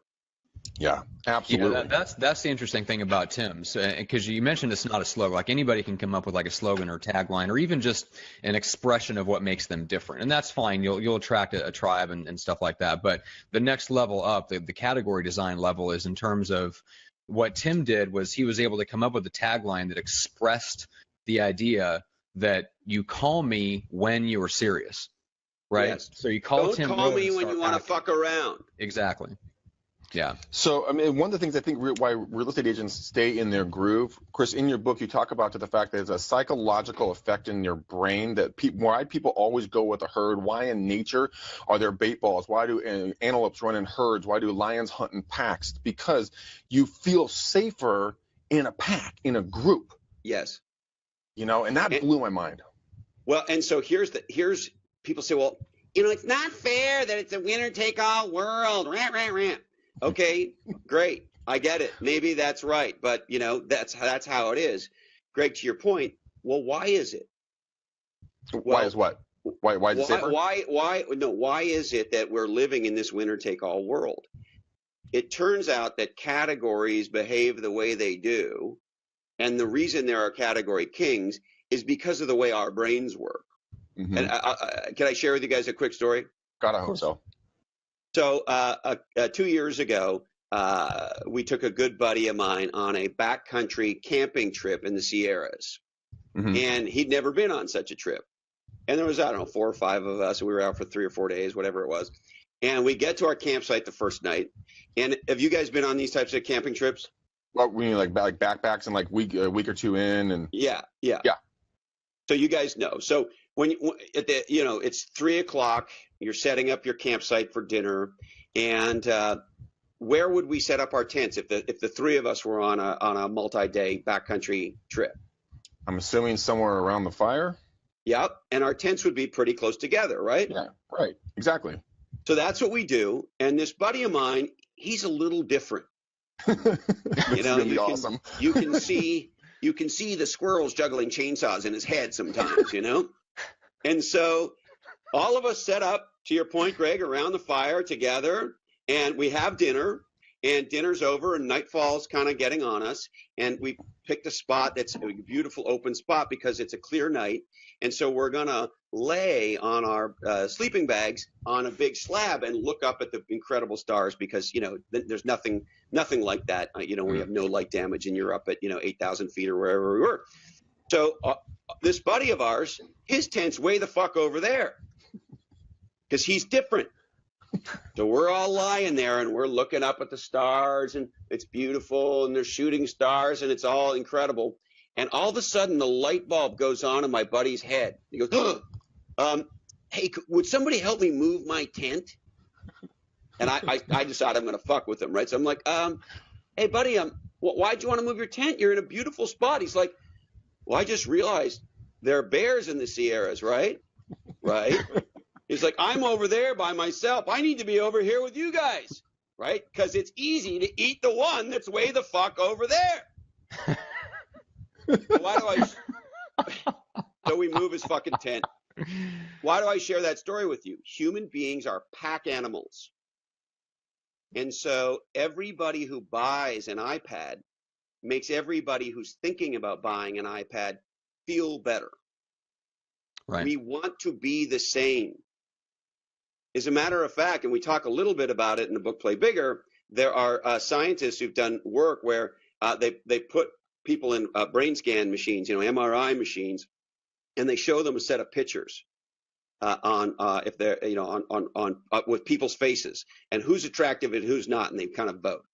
S2: Yeah, absolutely.
S1: You know, that's the interesting thing about Tim's, because you mentioned it's not a slogan. Like, anybody can come up with like a slogan or tagline or even just an expression of what makes them different, and that's fine. You'll attract a tribe and stuff like that. But the next level up, the category design level, is in terms of what Tim did was he was able to come up with a tagline that expressed the idea that you call me when you are serious, right? Yes. So you call Tim.
S3: Don't call me when you want to fuck around.
S1: Exactly. Yeah. So,
S2: I mean, one of the things I think why real estate agents stay in their groove, Chris, in your book, you talk about the fact that there's a psychological effect in your brain that why people always go with a herd. Why in nature are there bait balls? Why do antelopes run in herds? Why do lions hunt in packs? Because you feel safer in a pack, in a group.
S3: Yes.
S2: You know, and that blew my mind.
S3: Well, and so here's people say, well, you know, it's not fair that it's a winner take all world. Rant, rant, rant. Okay, great. I get it. Maybe that's right. But, you know, that's how it is. Greg, to your point, well, why is it?
S2: Why is what? Why is it safer?
S3: Why is it that we're living in this winner take all world? It turns out that categories behave the way they do. And the reason there are category kings is because of the way our brains work.
S2: Mm-hmm.
S3: And can I share with you guys a quick story?
S2: God, I hope so.
S3: So 2 years ago, we took a good buddy of mine on a backcountry camping trip in the Sierras.
S2: Mm-hmm.
S3: And he'd never been on such a trip. And there was, I don't know, 4 or 5 of us. And we were out for 3 or 4 days, whatever it was. And we get to our campsite the first night. And have you guys been on these types of camping trips?
S2: What, we mean like backpacks and like a week or two in and
S3: Yeah. So you guys know. So when it's 3 o'clock, you're setting up your campsite for dinner, and where would we set up our tents if the 3 of us were on a multi-day backcountry trip?
S2: I'm assuming somewhere around the fire.
S3: Yep, and our tents would be pretty close together, right?
S2: Yeah, right, exactly.
S3: So that's what we do. And this buddy of mine, he's a little different.
S2: It's gonna be awesome.
S3: You can see the squirrels juggling chainsaws in his head sometimes, And so all of us set up, to your point, Greg, around the fire together, and we have dinner, and dinner's over, and nightfall's kind of getting on us, and we picked a spot that's a beautiful open spot because it's a clear night, and so we're going to lay on our sleeping bags on a big slab and look up at the incredible stars because, there's nothing like that. We have no light damage, and you're up at, 8,000 feet or wherever we were. So this buddy of ours, his tent's way the fuck over there because he's different. So we're all lying there and we're looking up at the stars and it's beautiful and they're shooting stars and it's all incredible. And all of a sudden the light bulb goes on in my buddy's head. He goes, hey, would somebody help me move my tent? And I decide I'm going to fuck with him, right? So I'm like, hey, buddy, why'd you want to move your tent? You're in a beautiful spot. He's like, well, I just realized there are bears in the Sierras, right? Right? He's like, I'm over there by myself. I need to be over here with you guys, right? Because it's easy to eat the one that's way the fuck over there. So we move his fucking tent. Why do I share that story with you? Human beings are pack animals. And so everybody who buys an iPad makes everybody who's thinking about buying an iPad feel better. Right. We want to be the same. As a matter of fact, and we talk a little bit about it in the book Play Bigger, there are scientists who've done work where they put people in brain scan machines, MRI machines, and they show them a set of pictures if they're on with people's faces and who's attractive and who's not, and they kind of vote.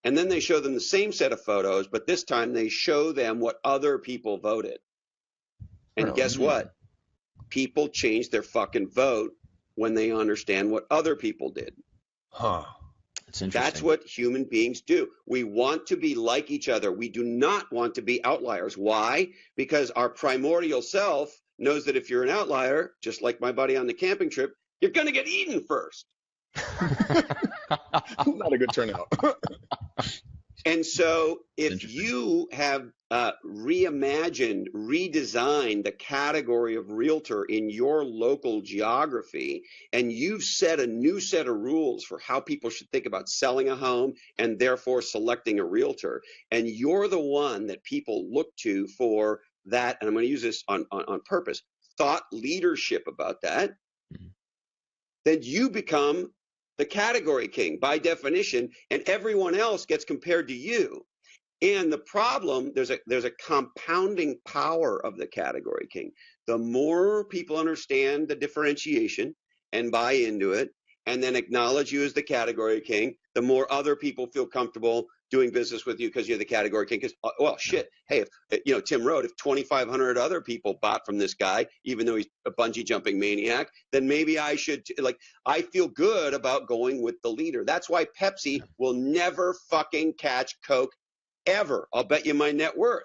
S3: And then they show them the same set of photos, but this time they show them what other people voted. And guess what? People change their fucking vote when they understand what other people did.
S2: Huh.
S1: That's interesting.
S3: That's what human beings do. We want to be like each other. We do not want to be outliers. Why? Because our primordial self knows that if you're an outlier, just like my buddy on the camping trip, you're going to get eaten first.
S2: Not a good turnout.
S3: And so if you have reimagined, redesigned the category of realtor in your local geography, and you've set a new set of rules for how people should think about selling a home and therefore selecting a realtor, and you're the one that people look to for that, and I'm going to use this on purpose, thought leadership about that, then you become the category king by definition, and everyone else gets compared to you. And the problem, there's a compounding power of the category king. The more people understand the differentiation and buy into it, and then acknowledge you as the category king, the more other people feel comfortable doing business with you because you're the category king. Because, well, shit, hey, if Tim wrote, if 2,500 other people bought from this guy, even though he's a bungee jumping maniac, then maybe I should, I feel good about going with the leader. That's why Pepsi will never fucking catch Coke ever. I'll bet you my net worth.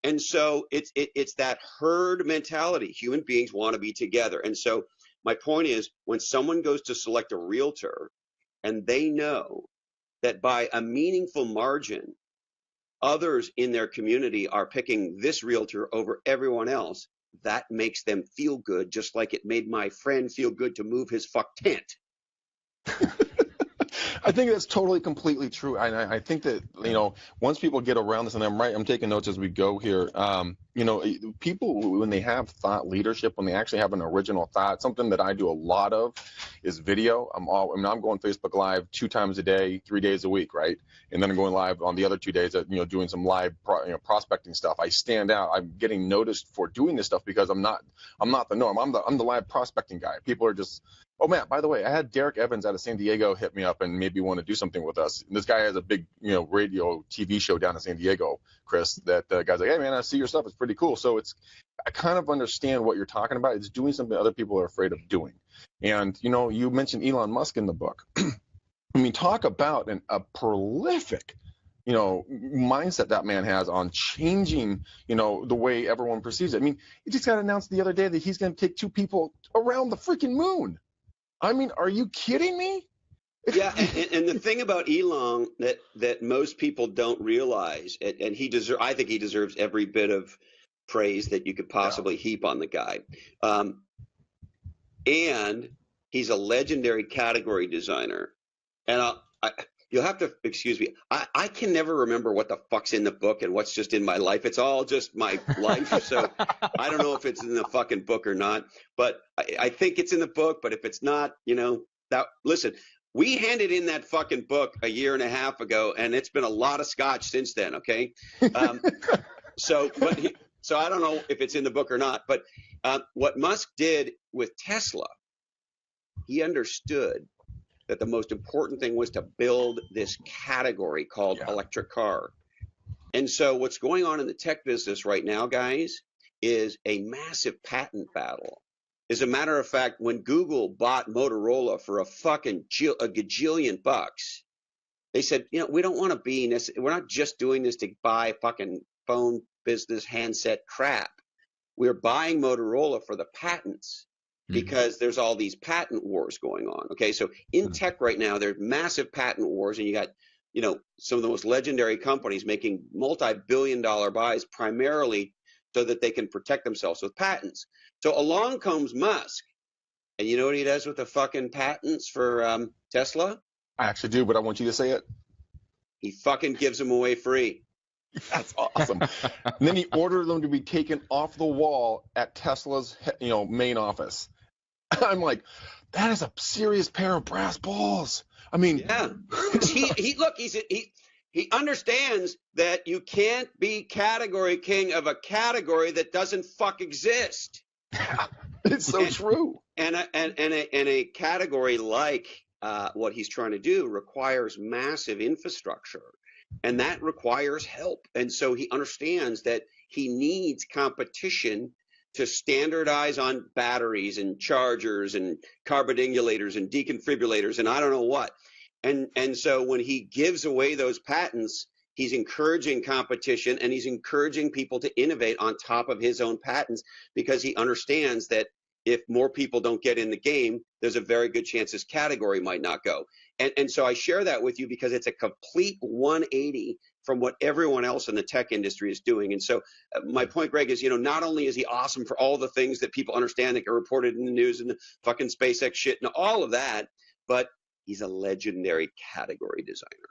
S3: And so it's that herd mentality. Human beings want to be together. And so my point is, when someone goes to select a realtor and they know that by a meaningful margin, others in their community are picking this realtor over everyone else, that makes them feel good, just like it made my friend feel good to move his fuck tent.
S2: I think that's totally, completely true. I think that, once people get around this, and I'm taking notes as we go here, people, when they have thought leadership, when they actually have an original thought, something that I do a lot of is video. I'm going Facebook Live 2 times a day, 3 days a week, right? And then I'm going live on the other 2 days, doing some live prospecting stuff. I stand out. I'm getting noticed for doing this stuff because I'm not the norm. I'm the live prospecting guy. People are just, oh, Matt, by the way, I had Derek Evans out of San Diego hit me up and maybe want to do something with us. And this guy has a big, radio TV show down in San Diego, Chris, that guy's like, hey, man, I see your stuff. It's pretty cool. So I kind of understand what you're talking about. It's doing something other people are afraid of doing. And, you mentioned Elon Musk in the book. I mean, talk about a prolific, mindset that man has on changing, the way everyone perceives it. I mean, he just got announced the other day that he's going to take 2 people around the freaking moon. I mean, are you kidding me?
S3: Yeah, and the thing about Elon that most people don't realize, and I think he deserves every bit of praise that you could possibly heap on the guy. And he's a legendary category designer. And you'll have to excuse me. I can never remember what the fuck's in the book and what's just in my life. It's all just my life. So I don't know if it's in the fucking book or not. But I think it's in the book. But if it's not, listen. We handed in that fucking book a year and a half ago, and it's been a lot of scotch since then. Okay, so I don't know if it's in the book or not. But what Musk did with Tesla, he understood that the most important thing was to build this category called electric car. And so what's going on in the tech business right now, guys, is a massive patent battle. As a matter of fact, when Google bought Motorola for a gajillion bucks, they said, we don't want to be in this. We're not just doing this to buy fucking phone business handset crap. We're buying Motorola for the patents because there's all these patent wars going on. Okay, so in tech right now, there's massive patent wars, and you got, some of the most legendary companies making multi-billion-dollar buys primarily so that they can protect themselves with patents. So along comes Musk, and you know what he does with the fucking patents for Tesla?
S2: I actually do, but I want you to say it.
S3: He fucking gives them away free.
S2: That's awesome. And then he ordered them to be taken off the wall at Tesla's, main office. I'm like, that is a serious pair of brass balls. I mean,
S3: yeah. He understands that you can't be category king of a category that doesn't fuck exist.
S2: Yeah, it's so true.
S3: And a category like what he's trying to do requires massive infrastructure, and that requires help. And so he understands that he needs competition to standardize on batteries and chargers and carbidilators and deconfibrillators and I don't know what. And so when he gives away those patents, he's encouraging competition and he's encouraging people to innovate on top of his own patents because he understands that if more people don't get in the game, there's a very good chance this category might not go. And so I share that with you because it's a complete 180 from what everyone else in the tech industry is doing. And so my point, Greg, is, not only is he awesome for all the things that people understand that get reported in the news and the fucking SpaceX shit and all of that, but he's a legendary category designer.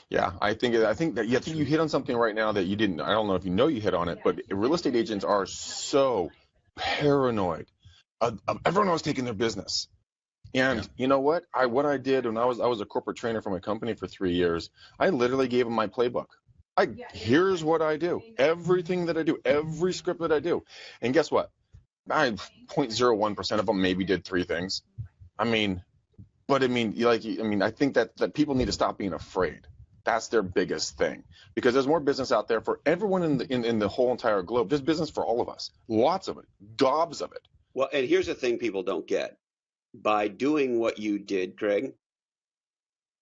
S2: Yeah, I think you hit on something right now that you didn't. I don't know if you hit on it, but real estate agents are so paranoid of everyone else taking their business. And you know what? What I did when I was a corporate trainer for my company for 3 years, I literally gave them my playbook. Here's what I do, everything that I do, every script that I do. And guess what? 0.01% of them maybe did 3 things. I think that people need to stop being afraid. That's their biggest thing, because there's more business out there for everyone in the whole entire globe. There's business for all of us, lots of it, gobs of it.
S3: Well, and here's the thing people don't get. By doing what you did, Craig,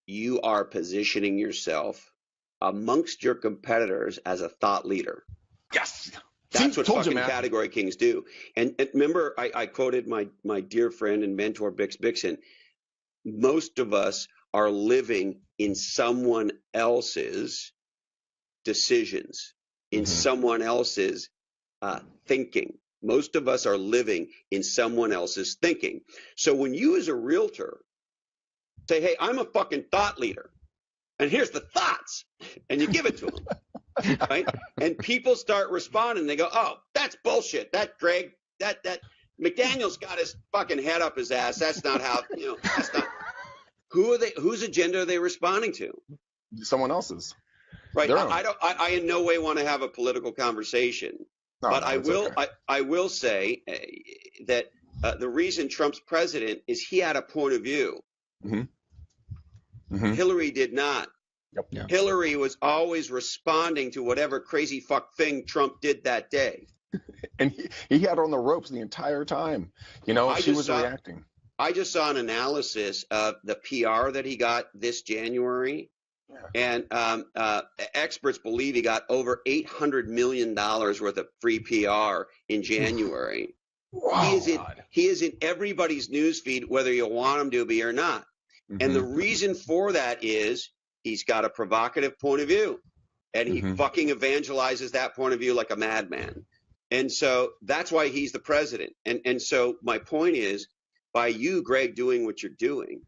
S3: you are positioning yourself amongst your competitors as a thought leader.
S2: Yes.
S3: That's what fucking category kings do. And remember, I quoted my dear friend and mentor, Bix Bixen. Most of us are living in someone else's decisions, in someone else's thinking. Most of us are living in someone else's thinking. So when you as a realtor say, hey, I'm a fucking thought leader, and here's the thoughts, and you give it to them, right? And people start responding. They go, "Oh, that's bullshit. That Greg, that McDaniel's got his fucking head up his ass. That's not how, that's not." Who are they? Whose agenda are they responding to?
S2: Someone else's.
S3: Right. I in no way want to have a political conversation, but I will. Okay. I will say that the reason Trump's president is he had a point of view. Hillary did not.
S2: Yep. Yeah.
S3: Hillary was always responding to whatever crazy fuck thing Trump did that day.
S2: And he had her on the ropes the entire time. She was reacting.
S3: I just saw an analysis of the PR that he got this January. Yeah. And experts believe he got over $800 million worth of free PR in January.
S2: Wow.
S3: He is in everybody's newsfeed, whether you want him to be or not. And the reason for that is he's got a provocative point of view, and he fucking evangelizes that point of view like a madman. And so that's why he's the president. And so my point is, by you, Greg, doing what you're doing,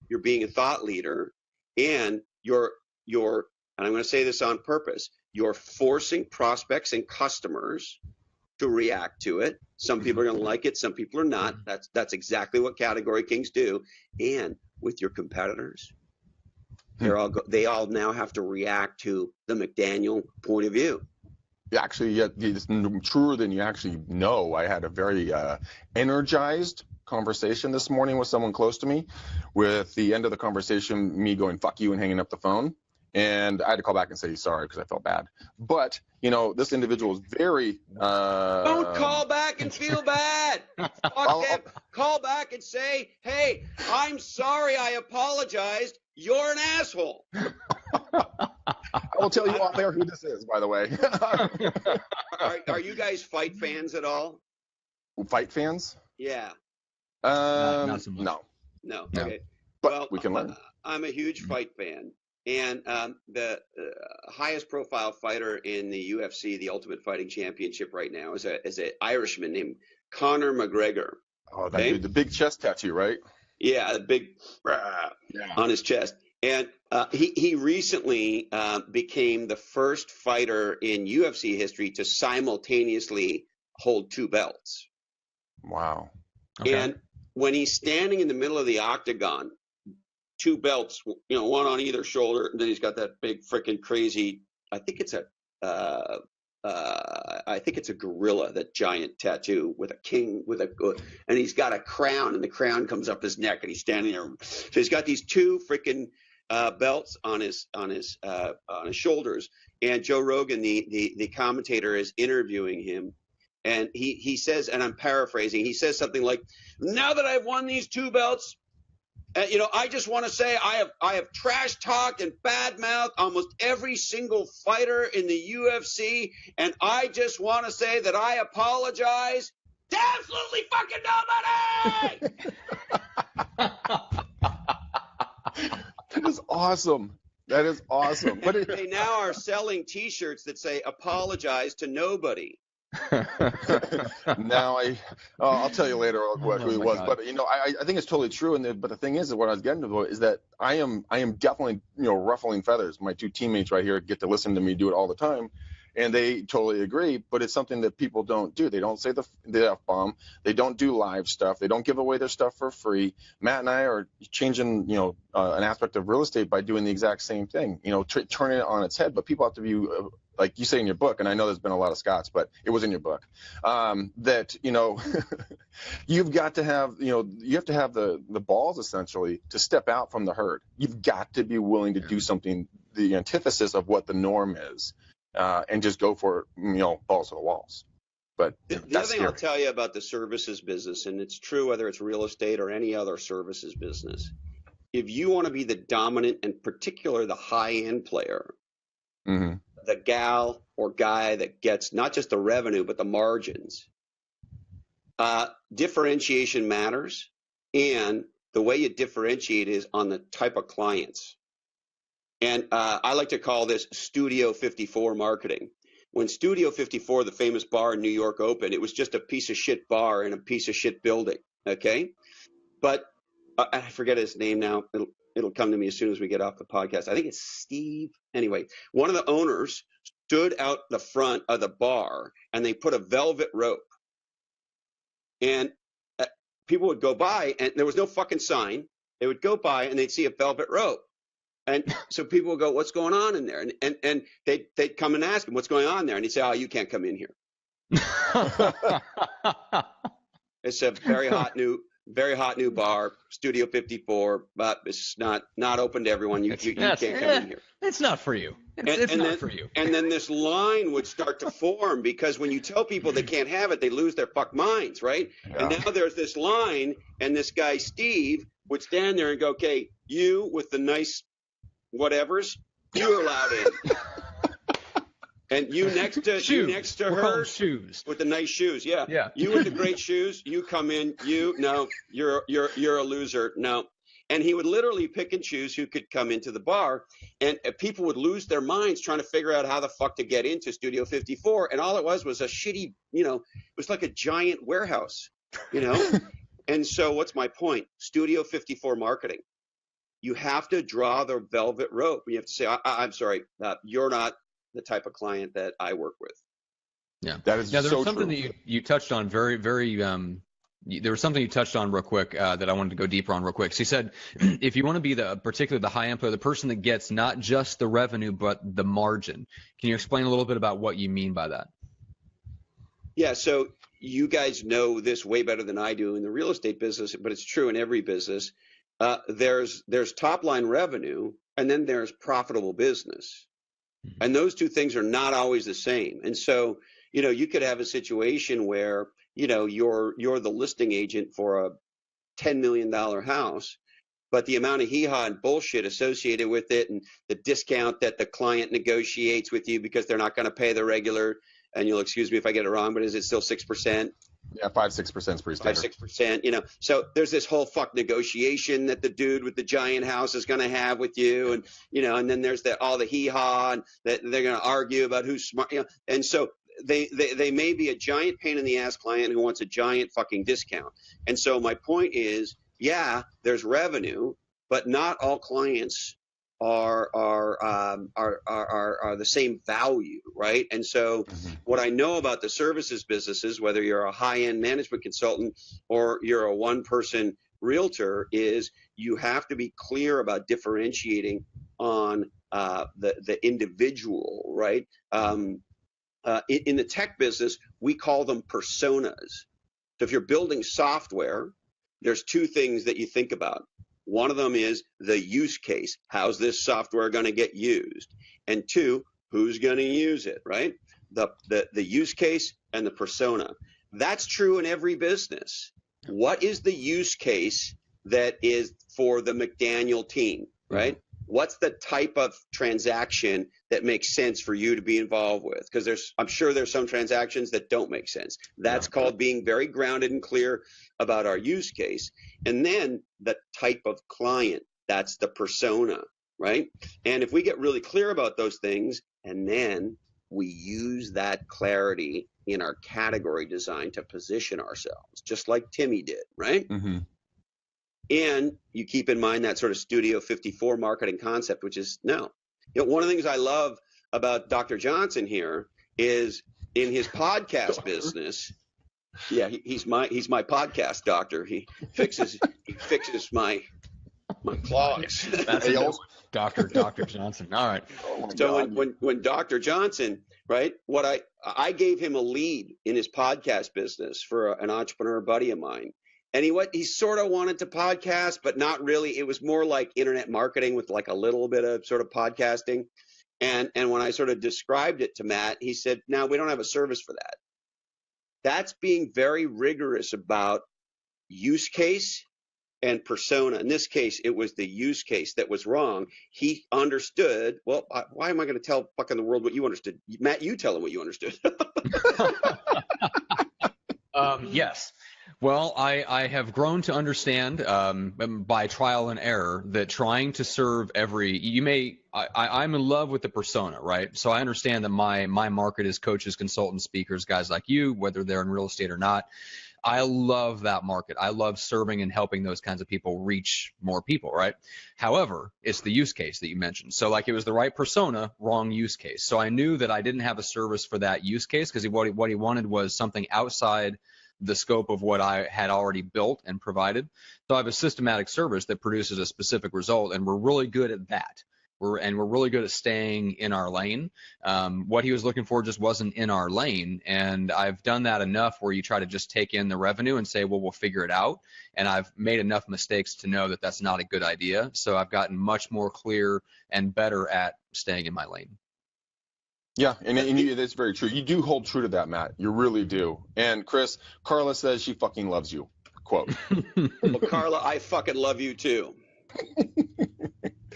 S3: you're being a thought leader, and you're and I'm going to say this on purpose, you're forcing prospects and customers to react to it. Some people are going to like it, some people are not. That's exactly what category kings do. And with your competitors, they all now have to react to the McDaniel point of view.
S2: Actually, it's truer than you actually know. I had a very energized conversation this morning with someone close to me, with the end of the conversation me going fuck you and hanging up the phone, and I had to call back and say sorry because I felt bad. But this individual is very
S3: don't call back and feel bad. Call back and say, hey, I'm sorry, I apologized, you're an asshole.
S2: I will tell you off air who this is, by the way.
S3: Are you guys fight fans at all?
S2: Fight fans?
S3: Yeah.
S2: Not so much.
S3: No. Okay.
S2: But we can learn.
S3: I'm a huge fight fan, and the highest profile fighter in the UFC, the Ultimate Fighting Championship, right now is an Irishman named Conor McGregor.
S2: Oh, that dude, the big chest tattoo, right?
S3: Yeah, the big on his chest. And he recently became the first fighter in UFC history to simultaneously hold two belts.
S2: Wow.
S3: Okay. And when he's standing in the middle of the octagon, two belts, one on either shoulder, and then he's got that big freaking crazy, I think it's a gorilla, that giant tattoo with a king and he's got a crown, and the crown comes up his neck, and he's standing there. So he's got these two freaking belts on his shoulders, and Joe Rogan, the commentator, is interviewing him, and he says, and I'm paraphrasing, he says something like, now that I've won these two belts, I just want to say I have trash talked and bad mouthed almost every single fighter in the UFC, and I just want to say that I apologize to absolutely fucking nobody.
S2: That is awesome. That is awesome. But
S3: they now are selling T-shirts that say "Apologize to Nobody."
S2: Now I'll tell you later who it was. God. But I think it's totally true. But the thing is, what I was getting to is that I am definitely ruffling feathers. My two teammates right here get to listen to me do it all the time, and they totally agree. But it's something that people don't do. They don't say the F-bomb. They don't do live stuff. They don't give away their stuff for free. Matt and I are changing an aspect of real estate by doing the exact same thing. Turning it on its head. But people have to be like you say in your book, and I know there's been a lot of Scots, but it was in your book, that, you've got to have, you have to have the balls essentially to step out from the herd. You've got to be willing to do something, the antithesis of what the norm is, and just go for it, balls to the walls. But
S3: the other thing I'll tell you about the services business, and it's true whether it's real estate or any other services business, if you want to be the dominant and particular the high-end player, the gal or guy that gets not just the revenue but the margins, differentiation matters, and the way you differentiate is on the type of clients. And I like to call this Studio 54 marketing. When Studio 54, the famous bar in New York, opened, it was just a piece of shit bar in a piece of shit building, okay? But I forget his name now. It'll come to me as soon as we get off the podcast. I think it's Steve. Anyway, one of the owners stood out the front of the bar and they put a velvet rope, and people would go by and there was no fucking sign. They would go by and they'd see a velvet rope. And so people would go, what's going on in there? And they'd come and ask him, what's going on there? And he'd say, oh, you can't come in here. It's a very hot new bar, Studio 54, but it's not open to everyone. You can't come in here.
S1: It's not for you. It's not for you.
S3: And then this line would start to form, because when you tell people they can't have it, they lose their fuck minds, right? Yeah. And now there's this line, and this guy, Steve, would stand there and go, okay, you with the nice whatevers, you're allowed in. And you next to her
S1: shoes
S3: with the nice shoes, yeah. You with the great shoes, you come in. You're a loser. No. And he would literally pick and choose who could come into the bar, and people would lose their minds trying to figure out how the fuck to get into Studio 54. And all it was a shitty, it was like a giant warehouse, And so what's my point? Studio 54 marketing. You have to draw the velvet rope. You have to say, I'm sorry, you're not the type of client that I work with.
S2: Yeah, that is
S1: now, there
S2: so
S1: was something
S2: true.
S1: that you touched on very, very. There was something you touched on real quick that I wanted to go deeper on real quick. So you said, if you want to be particularly the high end player, the person that gets not just the revenue but the margin. Can you explain a little bit about what you mean by that?
S3: Yeah. So you guys know this way better than I do in the real estate business, but it's true in every business. There's top line revenue, and then there's profitable business. And those two things are not always the same. And so, you could have a situation where, you're the listing agent for a $10 million house, but the amount of hee-haw and bullshit associated with it, and the discount that the client negotiates with you because they're not going to pay the regular, and you'll excuse me if I get it wrong, but is it still 6%?
S2: Yeah, 5-6% is pretty standard.
S3: 5-6%, So there's this whole fuck negotiation that the dude with the giant house is going to have with you, and and then there's all the hee-haw, and that they're going to argue about who's smart, and so they may be a giant pain in the ass client who wants a giant fucking discount. And so my point is, yeah, there's revenue, but not all clients are the same value, right? And so what I know about the services businesses, whether you're a high-end management consultant or you're a one-person realtor, is you have to be clear about differentiating on the individual, right? In the tech business, we call them personas. So if you're building software, there's two things that you think about. One of them is the use case. How's this software going to get used? And two, who's going to use it, right? The use case and the persona. That's true in every business. What is the use case that is for the McDaniel team, right? What's the type of transaction that makes sense for you to be involved with? Because I'm sure there's some transactions that don't make sense. That's called being very grounded and clear about our use case. And then the type of client, that's the persona, right? And if we get really clear about those things, and then we use that clarity in our category design to position ourselves, just like Timmy did, right? Mm-hmm. And you keep in mind that sort of Studio 54 marketing concept, which is one of the things I love about Dr. Johnson here is in his podcast business. Yeah, he's my podcast doctor. He fixes my clogs.
S1: That's Dr. Johnson. All right.
S3: So when Dr. Johnson, right, I gave him a lead in his podcast business for an entrepreneur buddy of mine. And he sort of wanted to podcast, but not really. It was more like internet marketing with like a little bit of sort of podcasting. And when I sort of described it to Matt, he said, no, we don't have a service for that. That's being very rigorous about use case and persona. In this case, it was the use case that was wrong. He understood. Well, why am I going to tell fucking the world what you understood? Matt, you tell him what you understood.
S1: Yes. Well, I have grown to understand by trial and error that trying to serve I'm in love with the persona, right? So I understand that my market is coaches, consultants, speakers, guys like you, whether they're in real estate or not. I love that market. I love serving and helping those kinds of people reach more people, right? However, it's the use case that you mentioned. So like it was the right persona, wrong use case. So I knew that I didn't have a service for that use case because what he wanted was something outside the scope of what I had already built and provided. So I have a systematic service that produces a specific result, and we're really good at that. We're really good at staying in our lane. What he was looking for just wasn't in our lane, and I've done that enough where you try to just take in the revenue and say, well, we'll figure it out. And I've made enough mistakes to know that that's not a good idea. So I've gotten much more clear and better at staying in my lane.
S2: Yeah, and that's very true. You do hold true to that, Matt. You really do. And Chris, Carla says she fucking loves you. Quote.
S3: Well, Carla, I fucking love you too.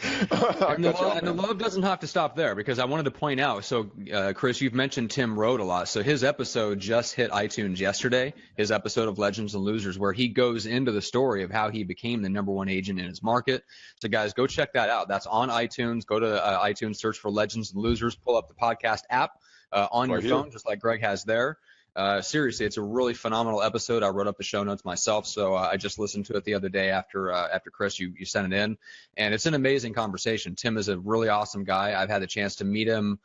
S1: And the love doesn't have to stop there, because I wanted to point out, so Chris, you've mentioned Tim Rode a lot. So his episode just hit iTunes yesterday, his episode of Legends and Losers, where he goes into the story of how he became the #1 agent in his market. So guys, go check that out. That's on iTunes. Go to iTunes, search for Legends and Losers, pull up the podcast app on your phone, just like Greg has there. Seriously, it's a really phenomenal episode. I wrote up the show notes myself, so I just listened to it the other day after Chris, you sent it in, and it's an amazing conversation. Tim is a really awesome guy. I've had the chance to meet him.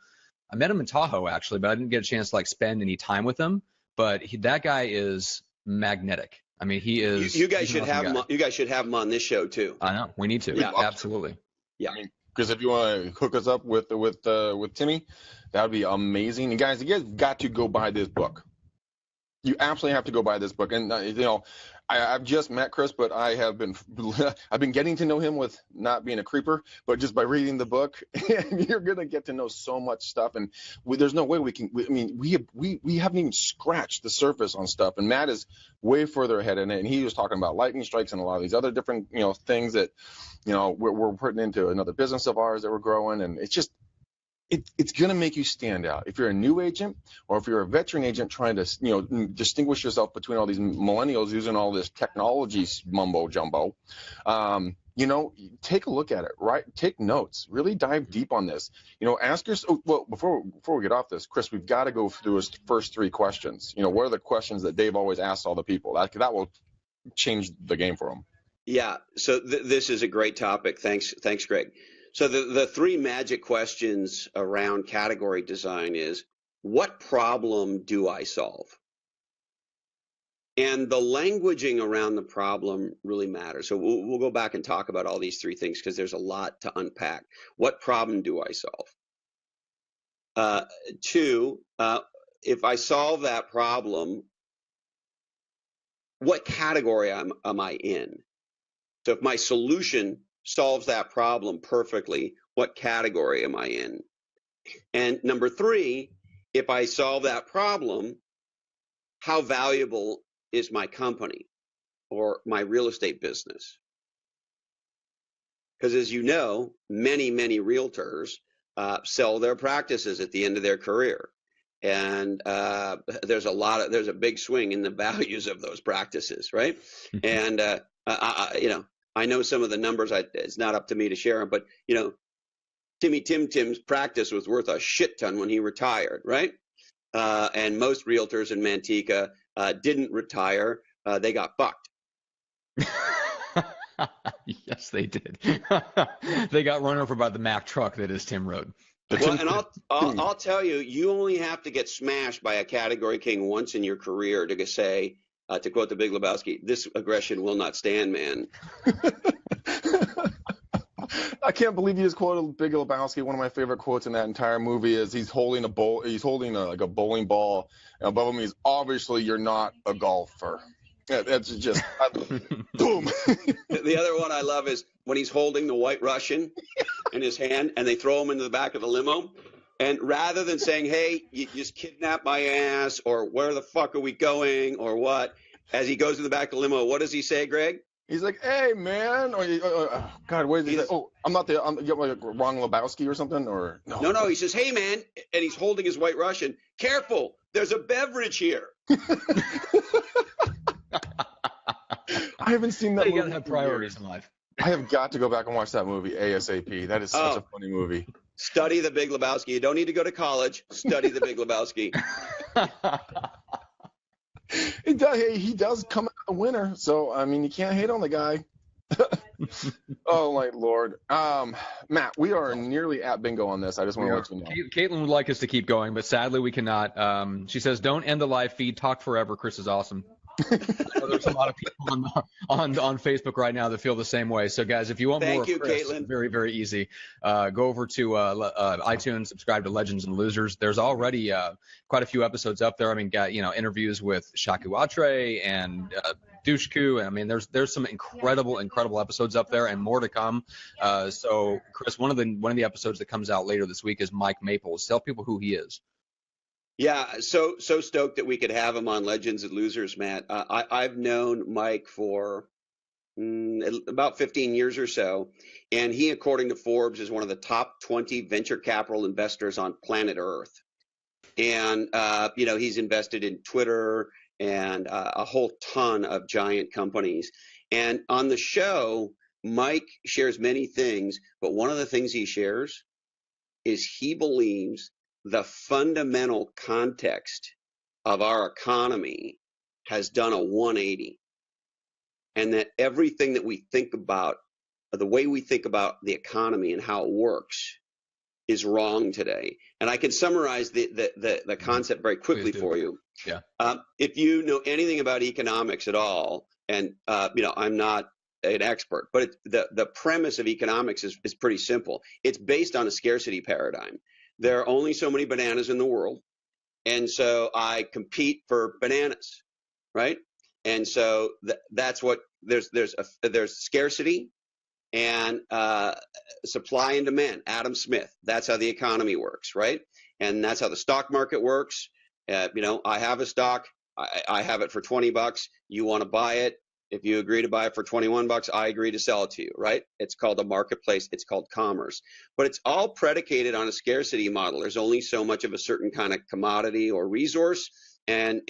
S1: I met him in Tahoe, actually, but I didn't get a chance to spend any time with him. But that guy is magnetic. I mean, he is.
S3: You guys should have him. You guys should have him on this show too.
S1: I know, we need to. Yeah, absolutely.
S3: Yeah.
S2: I mean, because if you want to hook us up with Timmy, that would be amazing. And guys, you guys got to go buy this book. You absolutely have to go buy this book. And I've just met Chris, but I've been getting to know him with not being a creeper, but just by reading the book. And you're gonna get to know so much stuff. And there's no way we haven't even scratched the surface on stuff. And Matt is way further ahead in it. And he was talking about lightning strikes and a lot of these other different things that we're putting into another business of ours that we're growing. And it's just. It's going to make you stand out. If you're a new agent or if you're a veteran agent trying to, distinguish yourself between all these millennials using all this technology mumbo jumbo, take a look at it, right? Take notes, really dive deep on this. Ask yourself, well, before we get off this, Chris, we've got to go through his first 3 questions. What are the questions that Dave always asks all the people? That will change the game for them.
S3: Yeah. So this is a great topic. Thanks, Greg. So the 3 magic questions around category design is, what problem do I solve? And the languaging around the problem really matters. So we'll go back and talk about all these 3 things because there's a lot to unpack. What problem do I solve? 2, if I solve that problem, what category am I in? So if my solution solves that problem perfectly, what category am I in? And number 3, if I solve that problem, how valuable is my company or my real estate business? Because as you know, many realtors sell their practices at the end of their career. And there's a big swing in the values of those practices, right? And I know some of the numbers. It's not up to me to share them, but Tim's practice was worth a shit ton when he retired, right? And most realtors in Manteca didn't retire; they got fucked.
S1: Yes, they did. They got run over by the Mack truck that is Tim Rode.
S3: Well, and I'll tell you, you only have to get smashed by a category king once in your career to say. To quote the Big Lebowski, "This aggression will not stand, man."
S2: I can't believe you just quoted Big Lebowski. One of my favorite quotes in that entire movie is he's holding a bowling ball, and above him he's obviously you're not a golfer. Yeah, that's just boom.
S3: The other one I love is when he's holding the White Russian in his hand, and they throw him into the back of the limo. And rather than saying, hey, you just kidnapped my ass, or where the fuck are we going, or what, as he goes to the back of the limo, what does he say, Greg?
S2: He's like, hey, man. Or, God, what is he? Oh, I'm not the wrong Lebowski or something? Or
S3: No, he says, hey, man. And he's holding his White Russian. Careful, there's a beverage here.
S2: I haven't seen that movie.
S1: You got to have priorities in life.
S2: I have got to go back and watch that movie ASAP. That is such a funny movie.
S3: Study the Big Lebowski. You don't need to go to college. Study the Big Lebowski.
S2: He does come out a winner. So, I mean, you can't hate on the guy. Oh, my Lord. Matt, we are nearly at bingo on this. I just want to let you know.
S1: Caitlin would like us to keep going, but sadly we cannot. She says, don't end the live feed. Talk forever. Chris is awesome. There's a lot of people on Facebook right now that feel the same way. So, guys, if you want more of Chris,
S3: Caitlin.
S1: very, very easy. Go over to iTunes, subscribe to Legends and Losers. There's already quite a few episodes up there. I mean, got interviews with Shaku Atre and Dushku. I mean, there's some incredible episodes up there, and more to come. So, Chris, one of the episodes that comes out later this week is Mike Maples. Tell people who he is.
S3: Yeah, so stoked that we could have him on Legends and Losers, Matt. I've known Mike for about 15 years or so, and he, according to Forbes, is one of the top 20 venture capital investors on planet Earth. And he's invested in Twitter and a whole ton of giant companies. And on the show, Mike shares many things, but one of the things he shares is he believes the fundamental context of our economy has done a 180, and that everything that we think about, the way we think about the economy and how it works, is wrong today. And I can summarize the concept very quickly for you.
S1: Yeah.
S3: If you know anything about economics at all, and I'm not an expert, but the premise of economics is pretty simple. It's based on a scarcity paradigm. There are only so many bananas in the world, and so I compete for bananas, right? And so that's what there's scarcity and supply and demand. Adam Smith. That's how the economy works, right? And that's how the stock market works. I have a stock. I have it for $20. You want to buy it? If you agree to buy it for $21, I agree to sell it to you, right? It's called a marketplace. It's called commerce. But it's all predicated on a scarcity model. There's only so much of a certain kind of commodity or resource, and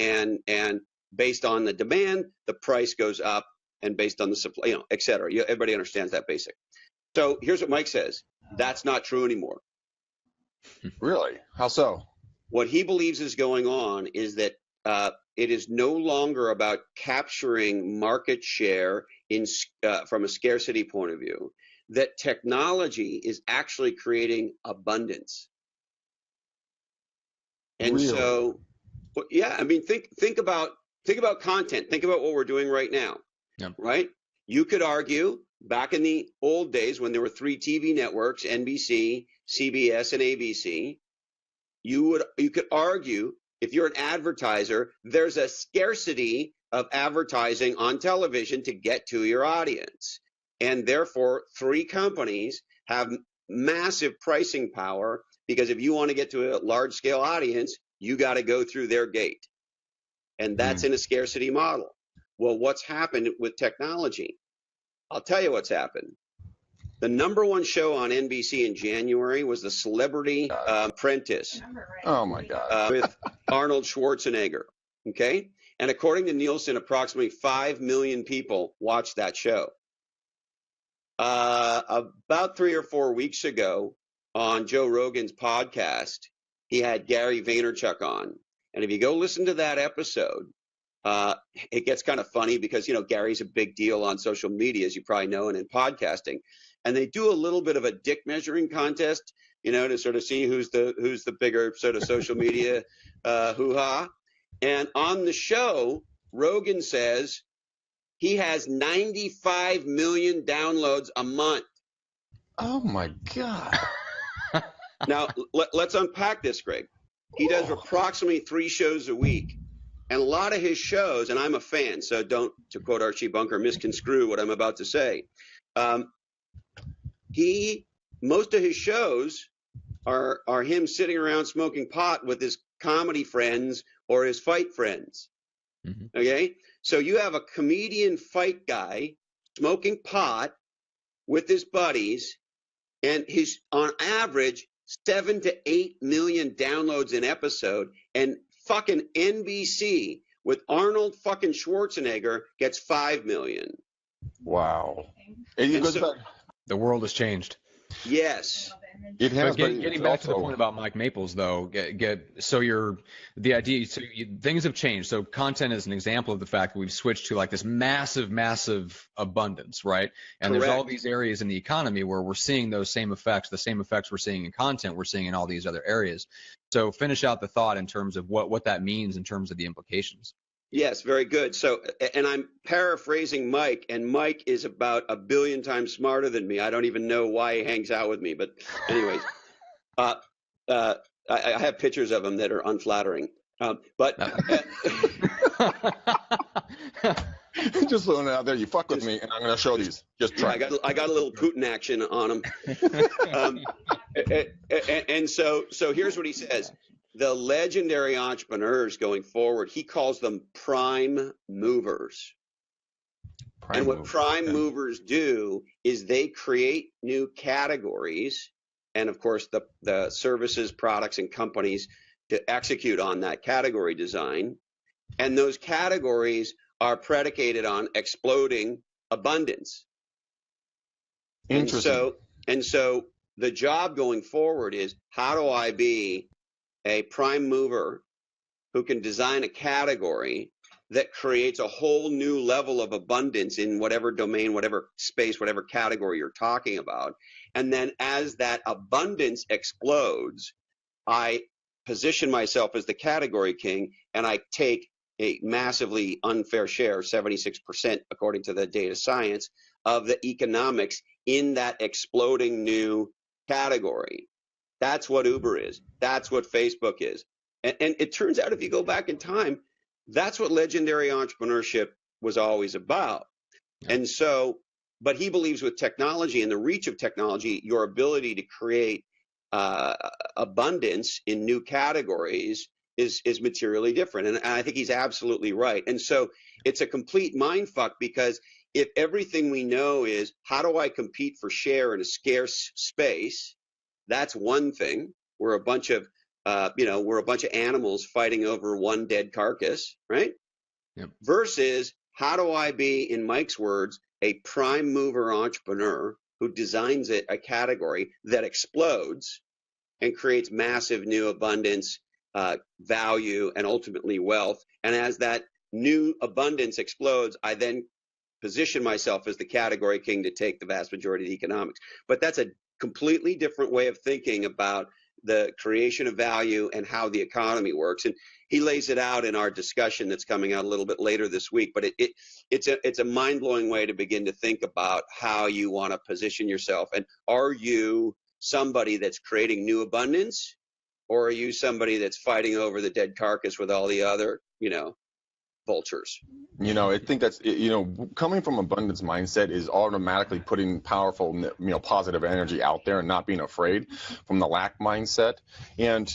S3: based on the demand, the price goes up, and based on the supply, et cetera. Everybody understands that basic. So here's what Mike says. That's not true anymore.
S2: Really? How so?
S3: What he believes is going on is that it is no longer about capturing market share from a scarcity point of view, that technology is actually creating abundance. And
S2: really?
S3: So, yeah, I mean, think about content. Think about what we're doing right now, right? You could argue back in the old days when there were 3 TV networks, NBC, CBS, and ABC, you could argue, if you're an advertiser, there's a scarcity of advertising on television to get to your audience. And therefore, 3 companies have massive pricing power, because if you want to get to a large scale audience, you got to go through their gate. And that's in a scarcity model. Well, what's happened with technology? I'll tell you what's happened. The #1 show on NBC in January was The Celebrity Apprentice.
S2: Oh, my God.
S3: With Arnold Schwarzenegger. Okay? And according to Nielsen, approximately 5 million people watched that show. About 3 or 4 weeks ago on Joe Rogan's podcast, he had Gary Vaynerchuk on. And if you go listen to that episode, it gets kind of funny because, Gary's a big deal on social media, as you probably know, and in podcasting. And they do a little bit of a dick measuring contest, to sort of see who's the bigger sort of social media hoo-ha. And on the show, Rogan says he has 95 million downloads a month.
S2: Oh, my God.
S3: Now, let's unpack this, Greg. He does approximately 3 shows a week. And a lot of his shows, and I'm a fan, so don't, to quote Archie Bunker, misconstrue what I'm about to say. Most of his shows are him sitting around smoking pot with his comedy friends or his fight friends. Mm-hmm. Okay? So you have a comedian fight guy smoking pot with his buddies, and he's on average 7 to 8 million downloads an episode, and fucking NBC with Arnold fucking Schwarzenegger gets 5 million.
S2: Wow.
S1: The world has changed.
S3: Yes.
S2: It has, but
S1: Getting back to the point about Mike Maples, though, the idea. Things have changed. So content is an example of the fact that we've switched to like this massive abundance, right? And
S3: Correct.
S1: There's all these areas in the economy where we're seeing those same effects. The same effects we're seeing in content, we're seeing in all these other areas. So finish out the thought in terms of what that means in terms of the implications.
S3: Yes, very good. So, and I'm paraphrasing Mike, and Mike is about 1 billion times smarter than me. I don't even know why he hangs out with me, but anyways, I have pictures of him that are unflattering.
S2: Just throwing it out there. You fuck with me, and I'm going to show these. Just try.
S3: Yeah, I got a little Putin action on him. And so here's what he says. The legendary entrepreneurs going forward, he calls them prime movers. And what prime movers do is they create new categories, and of course the services, products, and companies to execute on that category design. And those categories are predicated on exploding abundance.
S2: Interesting.
S3: And so the job going forward is, how do I be a prime mover who can design a category that creates a whole new level of abundance in whatever domain, whatever space, whatever category you're talking about. And then as that abundance explodes, I position myself as the category king, and I take a massively unfair share, 76% according to the data science, of the economics in that exploding new category. That's what Uber is. That's what Facebook is. And it turns out, if you go back in time, that's what legendary entrepreneurship was always about. Yeah. And so, but he believes with technology and the reach of technology, your ability to create abundance in new categories is materially different. And I think he's absolutely right. And so it's a complete mindfuck, because if everything we know is, how do I compete for share in a scarce space? That's one thing. We're a bunch of animals fighting over one dead carcass, right?
S1: Yep.
S3: Versus, how do I be, in Mike's words, a prime mover entrepreneur who designs a category that explodes and creates massive new abundance, value, and ultimately wealth. And as that new abundance explodes, I then position myself as the category king to take the vast majority of the economics. But that's a completely different way of thinking about the creation of value and how the economy works. And he lays it out in our discussion that's coming out a little bit later this week. But it's a mind-blowing way to begin to think about how you want to position yourself. And are you somebody that's creating new abundance, or are you somebody that's fighting over the dead carcass with all the other, vultures?
S2: I think that's, coming from abundance mindset is automatically putting powerful, positive energy out there and not being afraid from the lack mindset. And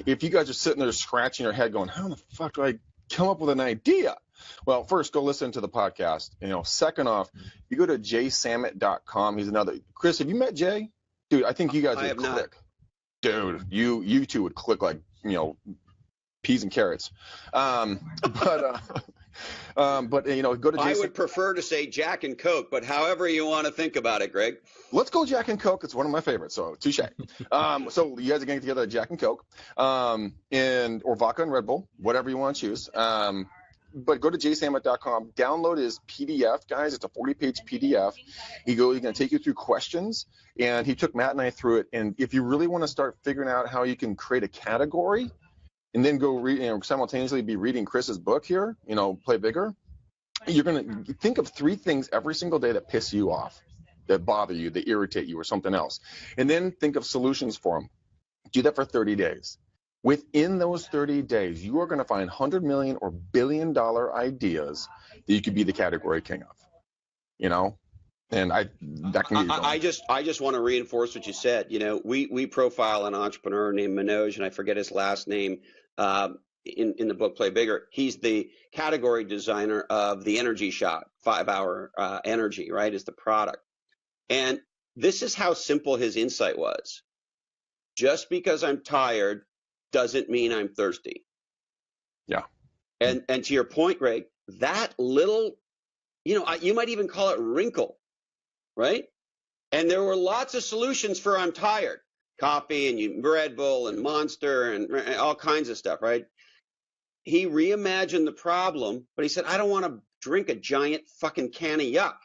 S2: if you guys are sitting there scratching your head going, how the fuck do I come up with an idea? Well, first, go listen to the podcast. Second off, you go to jsammet.com. He's another. Chris, have you met Jay? Dude, I think you guys would click. Dude, you two would click like, peas and carrots. But go to Jason.
S3: I would prefer to say Jack and Coke, but however you want to think about it, Greg.
S2: Let's go Jack and Coke. It's one of my favorites, so touche. So you guys are getting together at Jack and Coke, or vodka and Red Bull, whatever you want to choose. But go to jsammet.com, download his PDF, guys. It's a 40-page PDF. He's going to take you through questions, and he took Matt and I through it. And if you really want to start figuring out how you can create a category, and then go read, simultaneously be reading Chris's book here, Play Bigger, you're going to think of 3 things every single day that piss you off, that bother you, that irritate you, or something else. And then think of solutions for them. Do that for 30 days. Within those 30 days, you are going to find $100 million or billion-dollar ideas that you could be the category king of, And that can get
S3: I just want to reinforce what you said. We profile an entrepreneur named Manoj, and I forget his last name, in the book Play Bigger. He's the category designer of the Energy Shot, 5-hour energy, right, is the product. And this is how simple his insight was. Just because I'm tired doesn't mean I'm thirsty.
S2: Yeah.
S3: And to your point, Greg, that little, you might even call it wrinkle, right? And there were lots of solutions for I'm tired. Coffee and Red Bull and Monster and all kinds of stuff, right? He reimagined the problem, but he said, I don't want to drink a giant fucking can of yuck.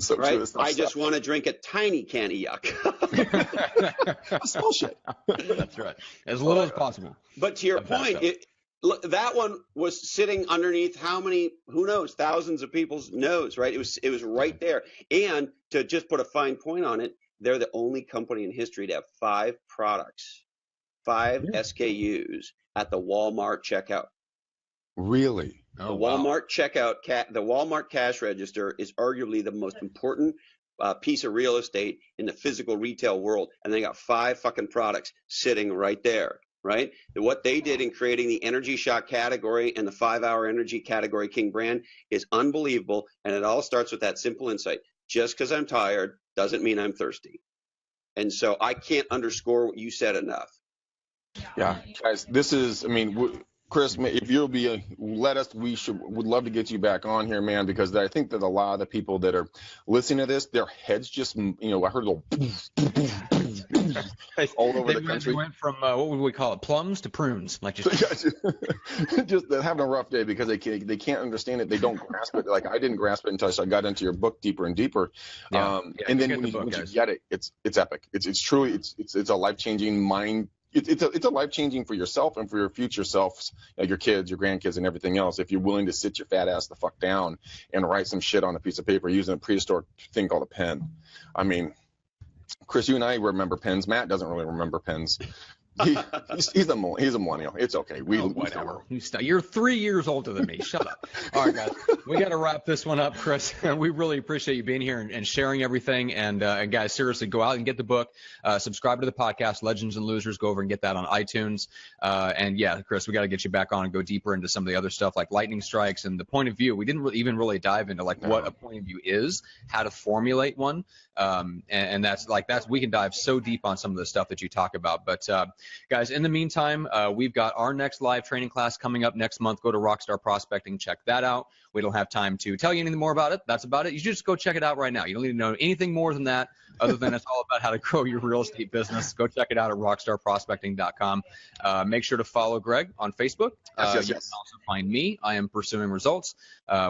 S2: So
S3: right?
S2: true.
S3: I just want to drink a tiny can of yuck.
S2: That's bullshit.
S1: That's right. As little as possible.
S3: But to your point, that one was sitting underneath how many, who knows, thousands of people's nose, right? It was right there. And to just put a fine point on it, they're the only company in history to have 5 products, 5 SKUs at the Walmart checkout.
S2: Really?
S3: The Walmart checkout, the Walmart cash register is arguably the most important piece of real estate in the physical retail world. And they got 5 fucking products sitting right there, right? What they did in creating the energy shot category and the 5-hour energy category King brand is unbelievable. And it all starts with that simple insight. Just because I'm tired doesn't mean I'm thirsty. And so I can't underscore what you said enough.
S2: Yeah, guys, this is, I mean, Chris, if you'll be, would love to get you back on here, man, because I think that a lot of the people that are listening to this, their heads just, I heard a little all over the country.
S1: They went from, what would we call it, plums to prunes. Like
S2: just they're having a rough day because they can't understand it. They don't grasp it. Like I didn't grasp it until I got into your book deeper and deeper. And then when you get it, it's epic. It's truly, it's a life-changing mind. It's a life-changing for yourself and for your future selves, your kids, your grandkids, and everything else. If you're willing to sit your fat ass the fuck down and write some shit on a piece of paper using a prehistoric thing called a pen. I mean, Chris, you and I remember pens. Matt doesn't really remember pens. He's a millennial. It's okay.
S1: Whatever. You're 3 years older than me. Shut up. All right, guys. We got to wrap this one up, Chris. We really appreciate you being here and sharing everything. And guys, seriously, go out and get the book. Subscribe to the podcast, Legends and Losers. Go over and get that on iTunes. And yeah, Chris, we got to get you back on and go deeper into some of the other stuff like lightning strikes and the point of view. We didn't even really dive into what a point of view is, how to formulate one. And that's we can dive so deep on some of the stuff that you talk about. But guys, in the meantime, we've got our next live training class coming up next month. Go to Rockstar Prospecting, check that out. We don't have time to tell you anything more about it. That's about it. You should just go check it out right now. You don't need to know anything more than that, other than it's all about how to grow your real estate business. Go check it out at rockstarprospecting.com. Make sure to follow Greg on Facebook.
S2: Yes.
S1: You can also find me. I am Pursuing Results.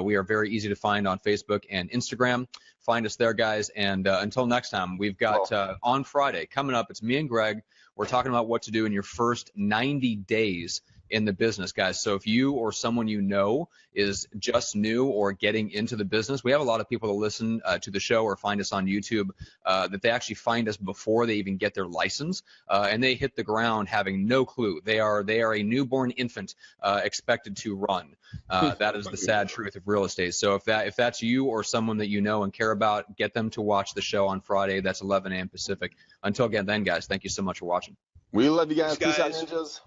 S1: We are very easy to find on Facebook and Instagram. Find us there, guys. And until next time, we've got on Friday coming up, it's me and Greg. We're talking about what to do in your first 90 days in the business, guys. So if you or someone you know is just new or getting into the business, we have a lot of people that listen to the show or find us on YouTube that they actually find us before they even get their license, and they hit the ground having no clue. They are a newborn infant expected to run. That is the sad truth of real estate. So if that's you or someone that you know and care about, get them to watch the show on Friday. That's 11 a.m. Pacific. Until then, guys, thank you so much for watching.
S2: We love you guys. Peace out, ninjas.